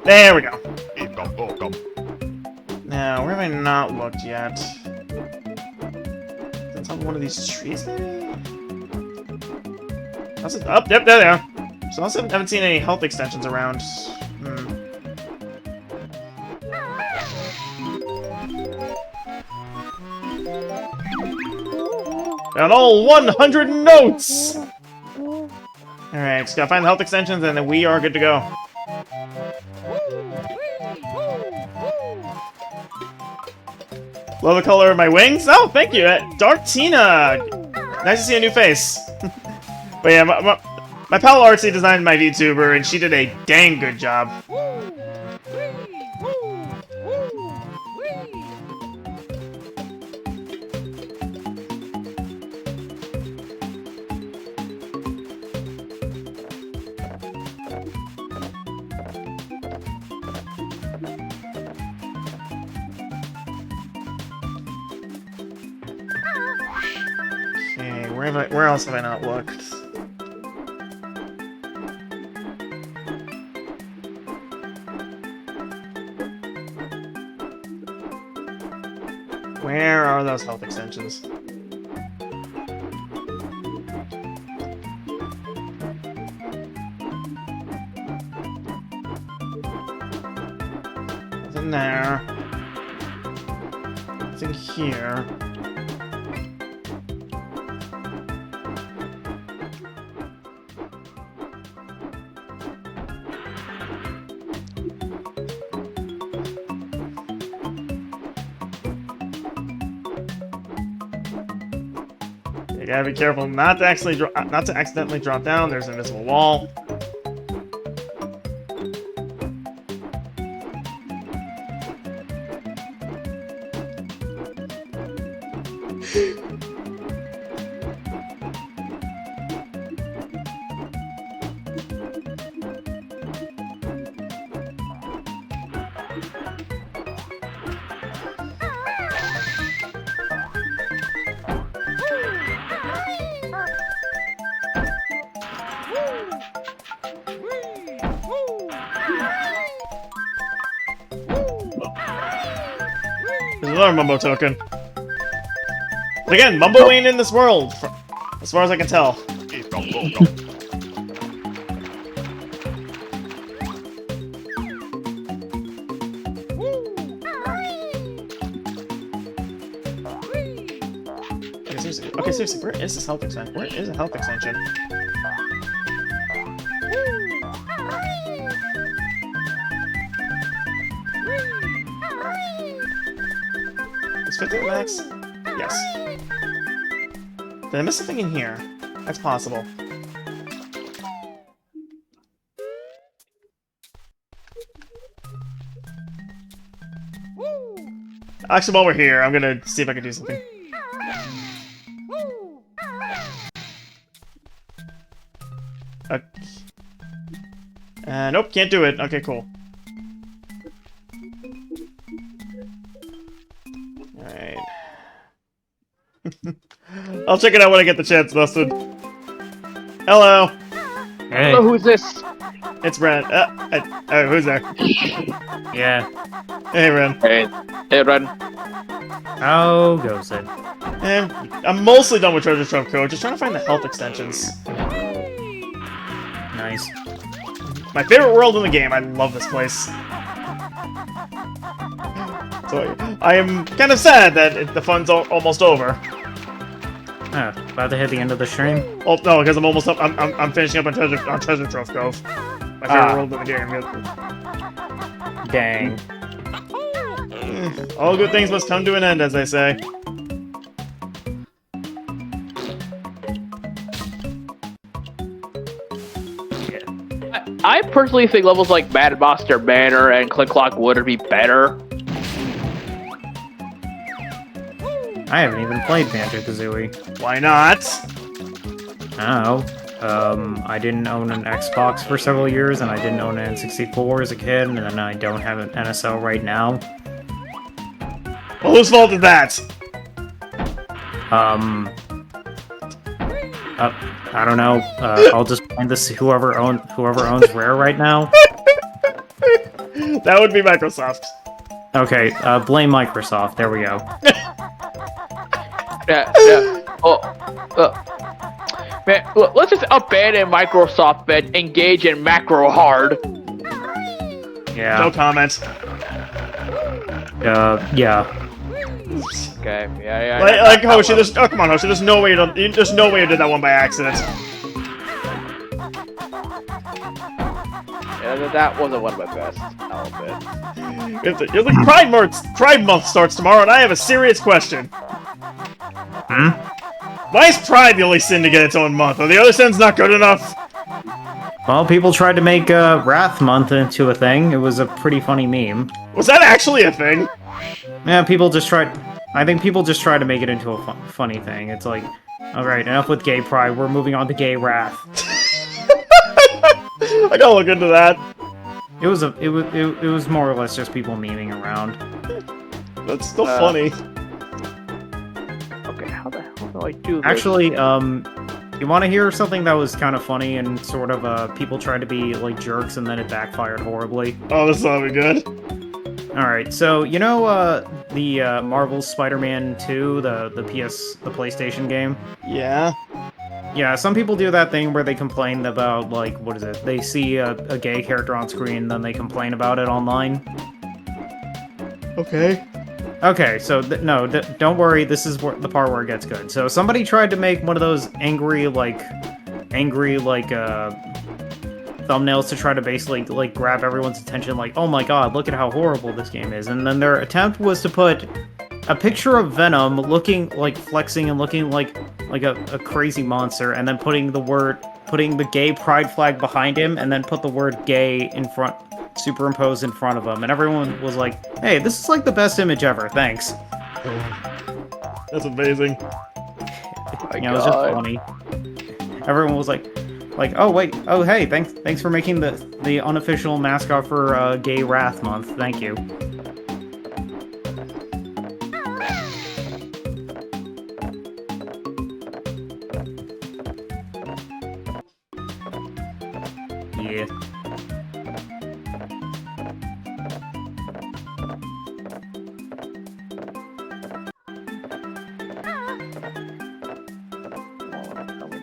Speaker 1: There we go. Now, where have I not looked yet? Is it on one of these trees, maybe? Oh, yep, there they are. So I also haven't seen any health extensions around. Got all 100 notes! Alright, just gotta find the health extensions and then we are good to go. Love the color of my wings? Oh, thank you! Dark Tina! Nice to see a new face. But yeah, my pal Artsy designed my VTuber and she did a dang good job. Okay, where else have I not looked? Where are those health extensions? Nothing there. Nothing here. You gotta be careful not to accidentally drop down. There's an invisible wall. There's another Mumbo token. But again, Mumbo ain't in this world, as far as I can tell. Okay, seriously, where is this health extension? Where is a health extension? Is 50 max? Yes. Did I miss something in here? That's possible. Actually, while we're here, I'm gonna see if I can do something. Nope, can't do it. Okay, cool. Alright. I'll check it out when I get the chance, Dustin. Hello.
Speaker 6: Hey.
Speaker 3: Hello, who's this?
Speaker 1: It's Ren. Who's there?
Speaker 6: Yeah.
Speaker 1: Hey, Ren.
Speaker 3: Hey, Ren.
Speaker 6: How goes it?
Speaker 1: I'm mostly done with Treasure Trove Code, just trying to find the health extensions.
Speaker 6: Nice.
Speaker 1: My favorite world in the game. I love this place. So I am kind of sad that the fun's almost over.
Speaker 6: Oh, about to hit the end of the stream?
Speaker 1: Oh no, because I'm almost up. I'm finishing up on Treasure Trove Cove. My favorite world in the game.
Speaker 6: Dang.
Speaker 1: All good things must come to an end, as they say.
Speaker 3: I personally think levels like Mad Monster Manor and Click Clock Wood would be better.
Speaker 6: I haven't even played Banjo-Kazooie.
Speaker 1: Why not?
Speaker 6: Oh. I didn't own an Xbox for several years, and I didn't own an N64 as a kid, and then I don't have an NSL right now.
Speaker 1: Well, whose fault is that?
Speaker 6: I don't know. I'll just blame this whoever owns Rare right now.
Speaker 1: That would be Microsoft.
Speaker 6: Okay, blame Microsoft. There we go.
Speaker 3: Yeah. Man, look, let's just abandon Microsoft and engage in macro hard.
Speaker 6: Yeah.
Speaker 1: No comment.
Speaker 6: Yeah.
Speaker 3: Okay. Yeah.
Speaker 1: Like Hoshi, come on, Hoshi. There's no way you did that one by accident.
Speaker 3: Yeah, that wasn't one of my best. I'll admit.
Speaker 1: You're like Pride Month starts tomorrow, and I have a serious question. Why is Pride the only sin to get its own month? Are the other sins not good enough?
Speaker 6: Well, people tried to make Wrath Month into a thing. It was a pretty funny meme.
Speaker 1: Was that actually a thing?
Speaker 6: Yeah, I think people just tried to make it into a funny thing. It's like, alright, enough with gay pride, we're moving on to gay wrath.
Speaker 1: I gotta look into that.
Speaker 6: It was more or less just people memeing around.
Speaker 1: That's still funny.
Speaker 3: Okay, how the hell do I do this?
Speaker 6: Actually, you want to hear something that was kind of funny and sort of people tried to be like jerks and then it backfired horribly?
Speaker 1: Oh, this will be good.
Speaker 6: Alright, so you know the Marvel's Spider-Man 2, the PlayStation game?
Speaker 1: Yeah.
Speaker 6: Yeah, some people do that thing where they complain about, like, what is it? They see a gay character on screen, then they complain about it online.
Speaker 1: Okay.
Speaker 6: Okay, so no, don't worry. This is the part where it gets good. So somebody tried to make one of those angry thumbnails to try to basically like grab everyone's attention. Like, oh my god, look at how horrible this game is. And then their attempt was to put a picture of Venom looking like flexing and looking like a crazy monster, and then putting the gay pride flag behind him, and then put the word gay in front. Superimposed in front of him, and everyone was like, hey, this is like the best image ever, thanks.
Speaker 1: That's amazing.
Speaker 6: Yeah, it was just funny. Everyone was like, oh wait, oh hey, thanks for making the unofficial mascot for Gay Wrath Month, thank you. Yeah.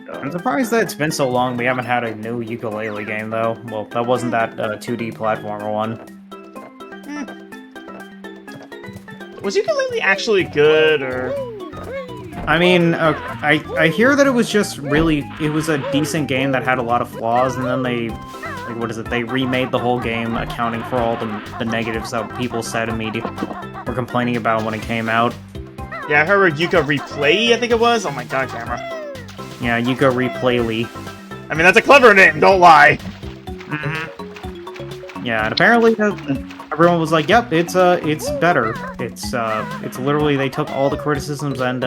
Speaker 6: I'm surprised that it's been so long we haven't had a new ukulele game, though. Well, that wasn't that 2D platformer one.
Speaker 1: Was ukulele actually good, or...?
Speaker 6: I mean, I hear that it was just it was a decent game that had a lot of flaws, and then they, like, what is it, they remade the whole game, accounting for all the negatives that people said immediately were complaining about when it came out.
Speaker 1: Yeah, I heard Yuka Replay, I think it was. Oh my god, camera.
Speaker 6: Yeah, Yuka Replayly.
Speaker 1: I mean, that's a clever name, don't lie.
Speaker 6: Mm-hmm. Yeah, and apparently everyone was like, "Yep, it's better. It's literally they took all the criticisms and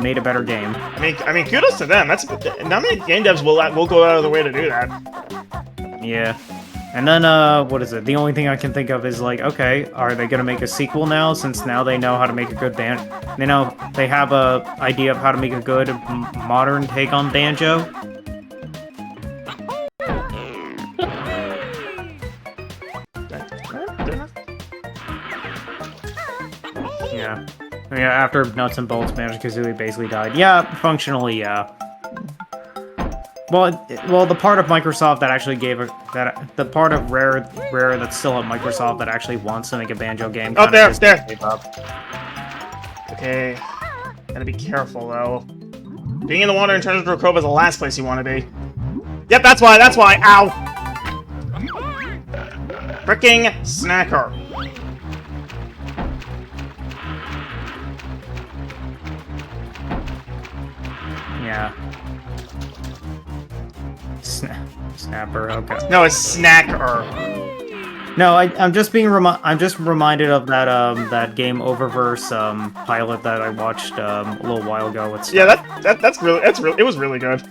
Speaker 6: made a better game."
Speaker 1: I mean, kudos to them. That's not many game devs will go out of the way to do that.
Speaker 6: Yeah. And then, what is it? The only thing I can think of is like, okay, are they gonna make a sequel now? Since now they know how to make a good they have a idea of how to make a good modern take on Banjo. Yeah. Yeah, after Nuts and Bolts, Banjo-Kazooie basically died. Yeah, functionally, yeah. Well, the part of Microsoft that actually the part of Rare that's still at Microsoft that actually wants to make a Banjo game.
Speaker 1: Oh, there. Okay, gotta be careful though. Being in the water and turning into a cove is the last place you want to be. Yep, that's why. Ow! Fricking snacker.
Speaker 6: Yeah. Snapper. Okay.
Speaker 1: No, it's snacker.
Speaker 6: No, I'm just reminded of that Game Oververse pilot that I watched a little while ago. With
Speaker 1: yeah, it was really good.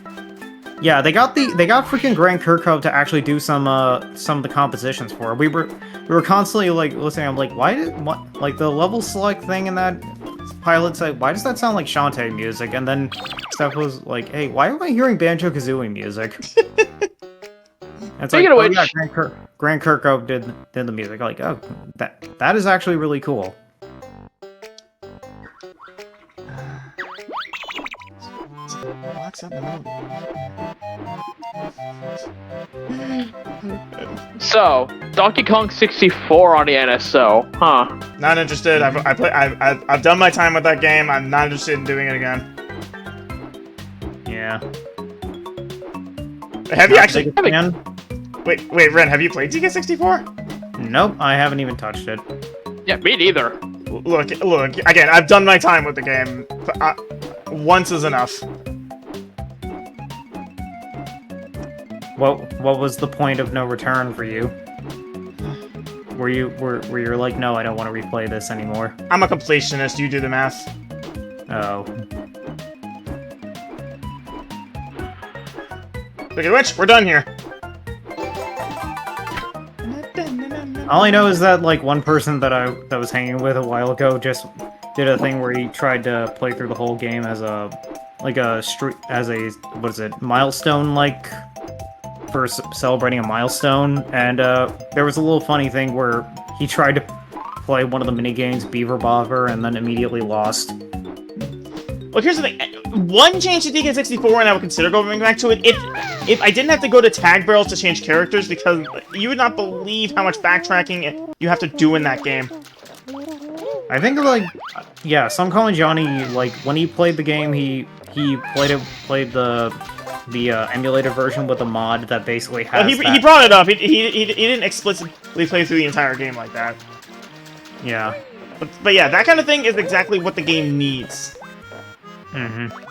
Speaker 6: Yeah, they got freaking Grant Kirkhope to actually do some of the compositions for it. We were constantly like listening. I'm like, like the level select thing in that pilot said, why does that sound like Shantae music? And then Steph was like, hey, why am I hearing Banjo-Kazooie music? It's like,
Speaker 3: Speaking of which,
Speaker 6: yeah, Grant Kirkhope did the music. Like, oh, that is actually really cool.
Speaker 3: So, Donkey Kong 64 on the NSO, huh?
Speaker 1: Not interested. I've done my time with that game. I'm not interested in doing it again.
Speaker 6: Yeah.
Speaker 1: Have you actually?
Speaker 6: Fan?
Speaker 1: Wait, Ren, have you played TK64?
Speaker 6: Nope, I haven't even touched it.
Speaker 3: Yeah, me neither.
Speaker 1: Look. Again, I've done my time with the game. Once is enough.
Speaker 6: What was the point of no return for you? Were you like, no, I don't want to replay this anymore?
Speaker 1: I'm a completionist. You do the math.
Speaker 6: Oh.
Speaker 1: Look at which, we're done here.
Speaker 6: All I know is that like one person that I was hanging with a while ago just did a thing where he tried to play through the whole game as a what is it, milestone, like for celebrating a milestone, and there was a little funny thing where he tried to play one of the mini games, Beaver Bobber, and then immediately lost.
Speaker 1: Look, here's the thing. One change to DK64, and I would consider going back to it if I didn't have to go to tag barrels to change characters, because you would not believe how much backtracking you have to do in that game.
Speaker 6: I think, like, yeah, Some Calling Johnny, like, when he played the game, he played the emulated version with a mod that basically has
Speaker 1: he brought it up. He didn't explicitly play through the entire game like that.
Speaker 6: Yeah.
Speaker 1: But yeah, that kind of thing is exactly what the game needs.
Speaker 6: Mm-hmm.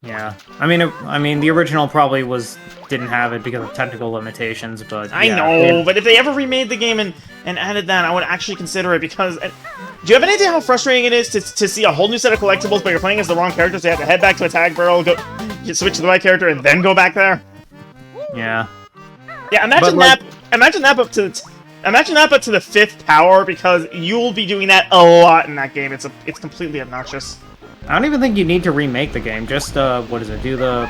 Speaker 6: Yeah. I mean, the original probably didn't have it because of technical limitations, but
Speaker 1: I
Speaker 6: yeah,
Speaker 1: know, but if they ever remade the game and added that, I would actually consider it, because... do you have any idea how frustrating it is to see a whole new set of collectibles, but you're playing as the wrong character, so you have to head back to a tag barrel, switch to the right character, and then go back there?
Speaker 6: Yeah.
Speaker 1: Yeah, imagine that up to the 5th power, because you'll be doing that a lot in that game. It's completely obnoxious.
Speaker 6: I don't even think you need to remake the game. Just, do the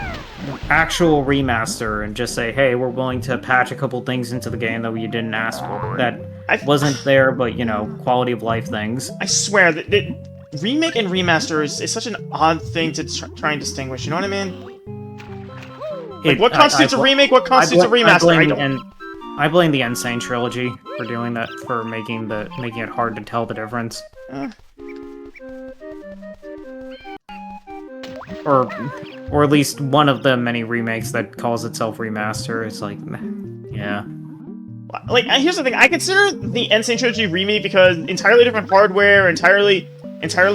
Speaker 6: actual remaster and just say, hey, we're willing to patch a couple things into the game that you didn't ask for. That wasn't there, but, quality of life things.
Speaker 1: I swear, that remake and remaster is such an odd thing to try and distinguish, you know what I mean? Like, what constitutes a remake, what constitutes a remaster?
Speaker 6: I blame the Insane trilogy for doing that, for making it hard to tell the difference. Or at least one of the many remakes that calls itself remaster. It's like, yeah.
Speaker 1: Like, here's the thing. I consider the Insane Trilogy remake because entirely different hardware, entirely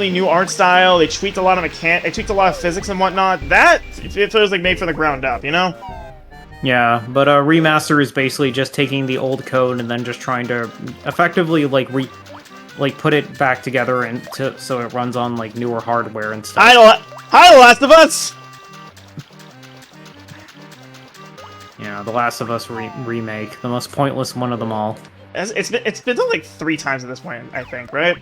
Speaker 1: new art style. They tweaked a lot of physics and whatnot. That it feels like made from the ground up, you know?
Speaker 6: Yeah, but a remaster is basically just taking the old code and then just trying to effectively put it back together and so it runs on like newer hardware and stuff.
Speaker 1: Hi, The Last of Us.
Speaker 6: Yeah, The Last of Us remake, the most pointless one of them all.
Speaker 1: It's been done like 3 times at this point, I think, right?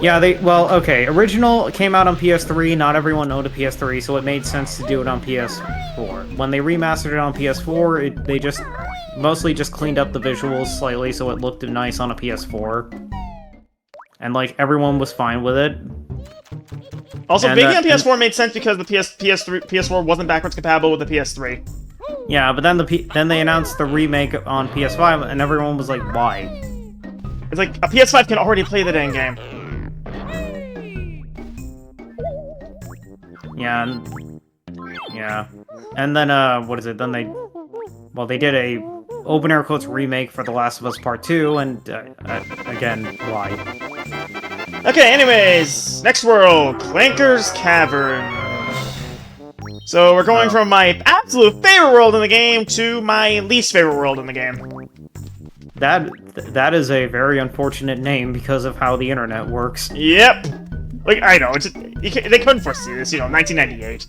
Speaker 6: Yeah, okay, original came out on PS3, not everyone owned a PS3, so it made sense to do it on PS4. When they remastered it on PS4, they just mostly just cleaned up the visuals slightly so it looked nice on a PS4. And, like, everyone was fine with it.
Speaker 1: Also, making it on PS4 made sense because the PS4 wasn't backwards compatible with the PS3.
Speaker 6: Yeah, but then they announced the remake on PS5, and everyone was like, why?
Speaker 1: It's like, a PS5 can already play the dang game.
Speaker 6: Yeah, and then, what is it? Then they did a open air quotes remake for The Last of Us Part 2, and, again, why?
Speaker 1: Okay, anyways, next world, Clanker's Cavern. So we're going from my absolute favorite world in the game to my least favorite world in the game.
Speaker 6: That is a very unfortunate name because of how the internet works.
Speaker 1: Yep. Like, I know, they couldn't foresee this, 1998.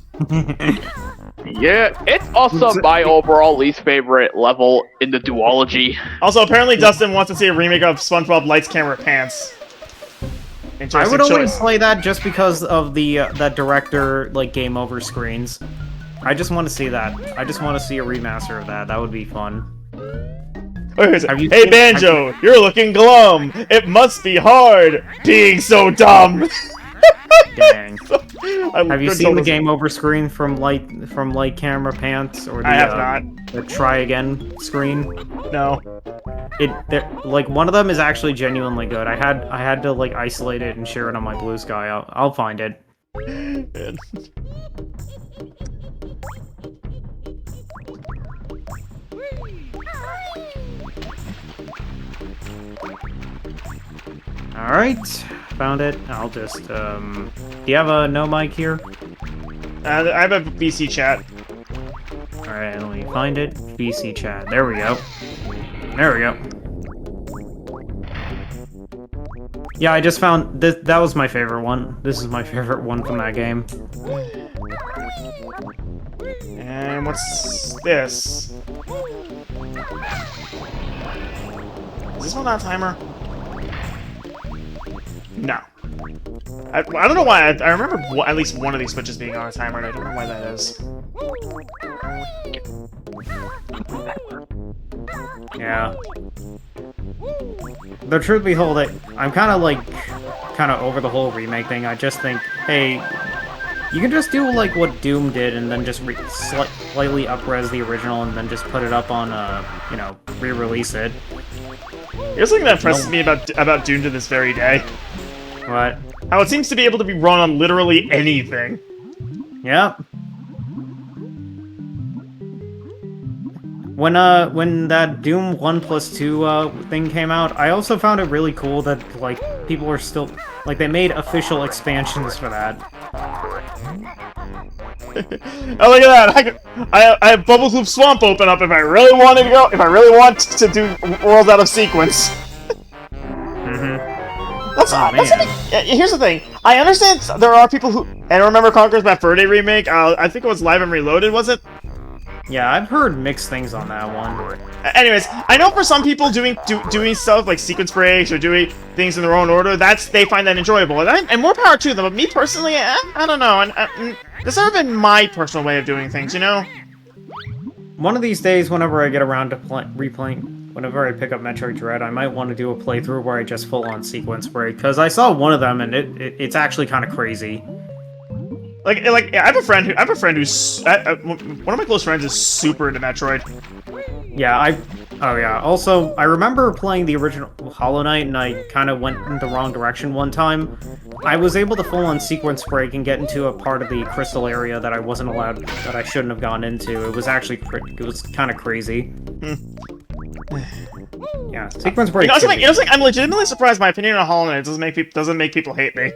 Speaker 3: Yeah, it's also my overall least favorite level in the duology.
Speaker 1: Also, apparently Dustin wants to see a remake of SpongeBob Lights, Camera, Pants.
Speaker 6: I would only play that just because of the that director game over screens. I just want to see that. I just want to see a remaster of that. That would be fun.
Speaker 1: Hey Banjo, you're looking glum. It must be hard being so dumb.
Speaker 6: Dang. Have you seen the game over screen from Light Camera Pants or the
Speaker 1: I have not.
Speaker 6: The Try Again screen?
Speaker 1: No.
Speaker 6: One of them is actually genuinely good. I had to isolate it and share it on my Blue Sky. I'll find it. Alright, found it. I'll just, do you have a no mic here?
Speaker 1: I have a VC chat.
Speaker 6: Alright, let me find it. VC chat. There we go. There we go. Yeah, I just found this. That was my favorite one. This is my favorite one from that game.
Speaker 1: And what's this? Is this one not a timer? No. I don't know why. I remember at least one of these switches being on a timer, and I don't know why that is.
Speaker 6: Yeah. The truth be told, I'm kind of over the whole remake thing. I just think, hey, you can just do what Doom did, and then just slightly up-res the original, and then just put it up on re-release it.
Speaker 1: Here's something that impresses me about Doom to this very day.
Speaker 6: What?
Speaker 1: How it seems to be able to be run on literally anything.
Speaker 6: Yep. When that Doom 1+2 thing came out, I also found it really cool that people are still they made official expansions for that.
Speaker 1: Oh, look at that! I have Bubble Loop Swamp open up if I really want to go. If I really want to do worlds out of sequence. Here's the thing. I understand there are people who... And remember Conker's Bad Fur Day remake? I think it was Live and Reloaded, was it?
Speaker 6: Yeah, I've heard mixed things on that one.
Speaker 1: Anyways, I know for some people doing stuff like sequence breaks or doing things in their own order, they find that enjoyable. And more power to them, but me personally, I don't know. And that's never been my personal way of doing things,
Speaker 6: One of these days, whenever I get around to replaying, whenever I pick up Metroid Dread, I might want to do a playthrough where I just full-on sequence break, because I saw one of them, and it's actually kind of crazy.
Speaker 1: I have a friend who's one of my close friends is super into Metroid.
Speaker 6: Yeah, Also, I remember playing the original Hollow Knight, and I kind of went in the wrong direction one time. I was able to full-on sequence break and get into a part of the crystal area that I wasn't allowed, that I shouldn't have gone into. It was actually kind of crazy. Yeah, sequence break.
Speaker 1: I'm legitimately surprised. My opinion on Hollow Knight doesn't make people hate me.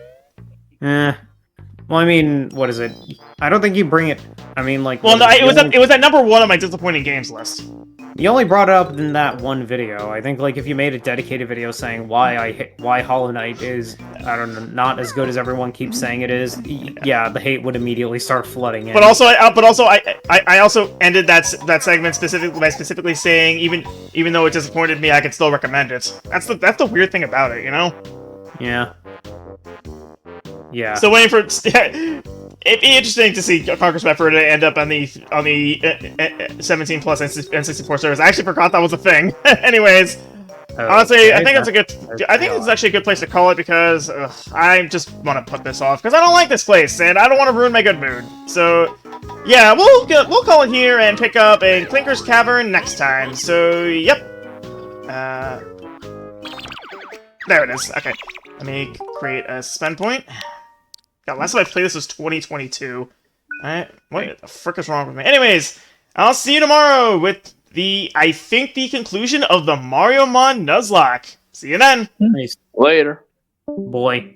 Speaker 6: Well, I mean, what is it? I don't think you bring it. I mean, like.
Speaker 1: Well, no, it was at number 1 on my disappointing games list.
Speaker 6: You only brought it up in that one video. I think like if you made a dedicated video saying why Hollow Knight is, I don't know, not as good as everyone keeps saying it is, yeah, the hate would immediately start flooding in.
Speaker 1: But also, I also ended that segment specifically by specifically saying even though it disappointed me, I could still recommend it. That's the weird thing about it, you know?
Speaker 6: Yeah. Yeah.
Speaker 1: So waiting for it'd be interesting to see Conquer's Pepper to end up on the 17 plus N64 service. I actually forgot that was a thing. Anyways, honestly, I think it's a good. I think it's actually a good place to call it because I just want to put this off because I don't like this place and I don't want to ruin my good mood. So yeah, we'll call it here and pick up in Clinker's Cavern next time. So yep. There it is. Okay, let me create a spend point. God, last time I played this was 2022. Alright, what the frick is wrong with me? Anyways, I'll see you tomorrow with I think the conclusion of the Mario Mon Nuzlocke. See you then!
Speaker 6: Nice.
Speaker 3: Later.
Speaker 6: Boy.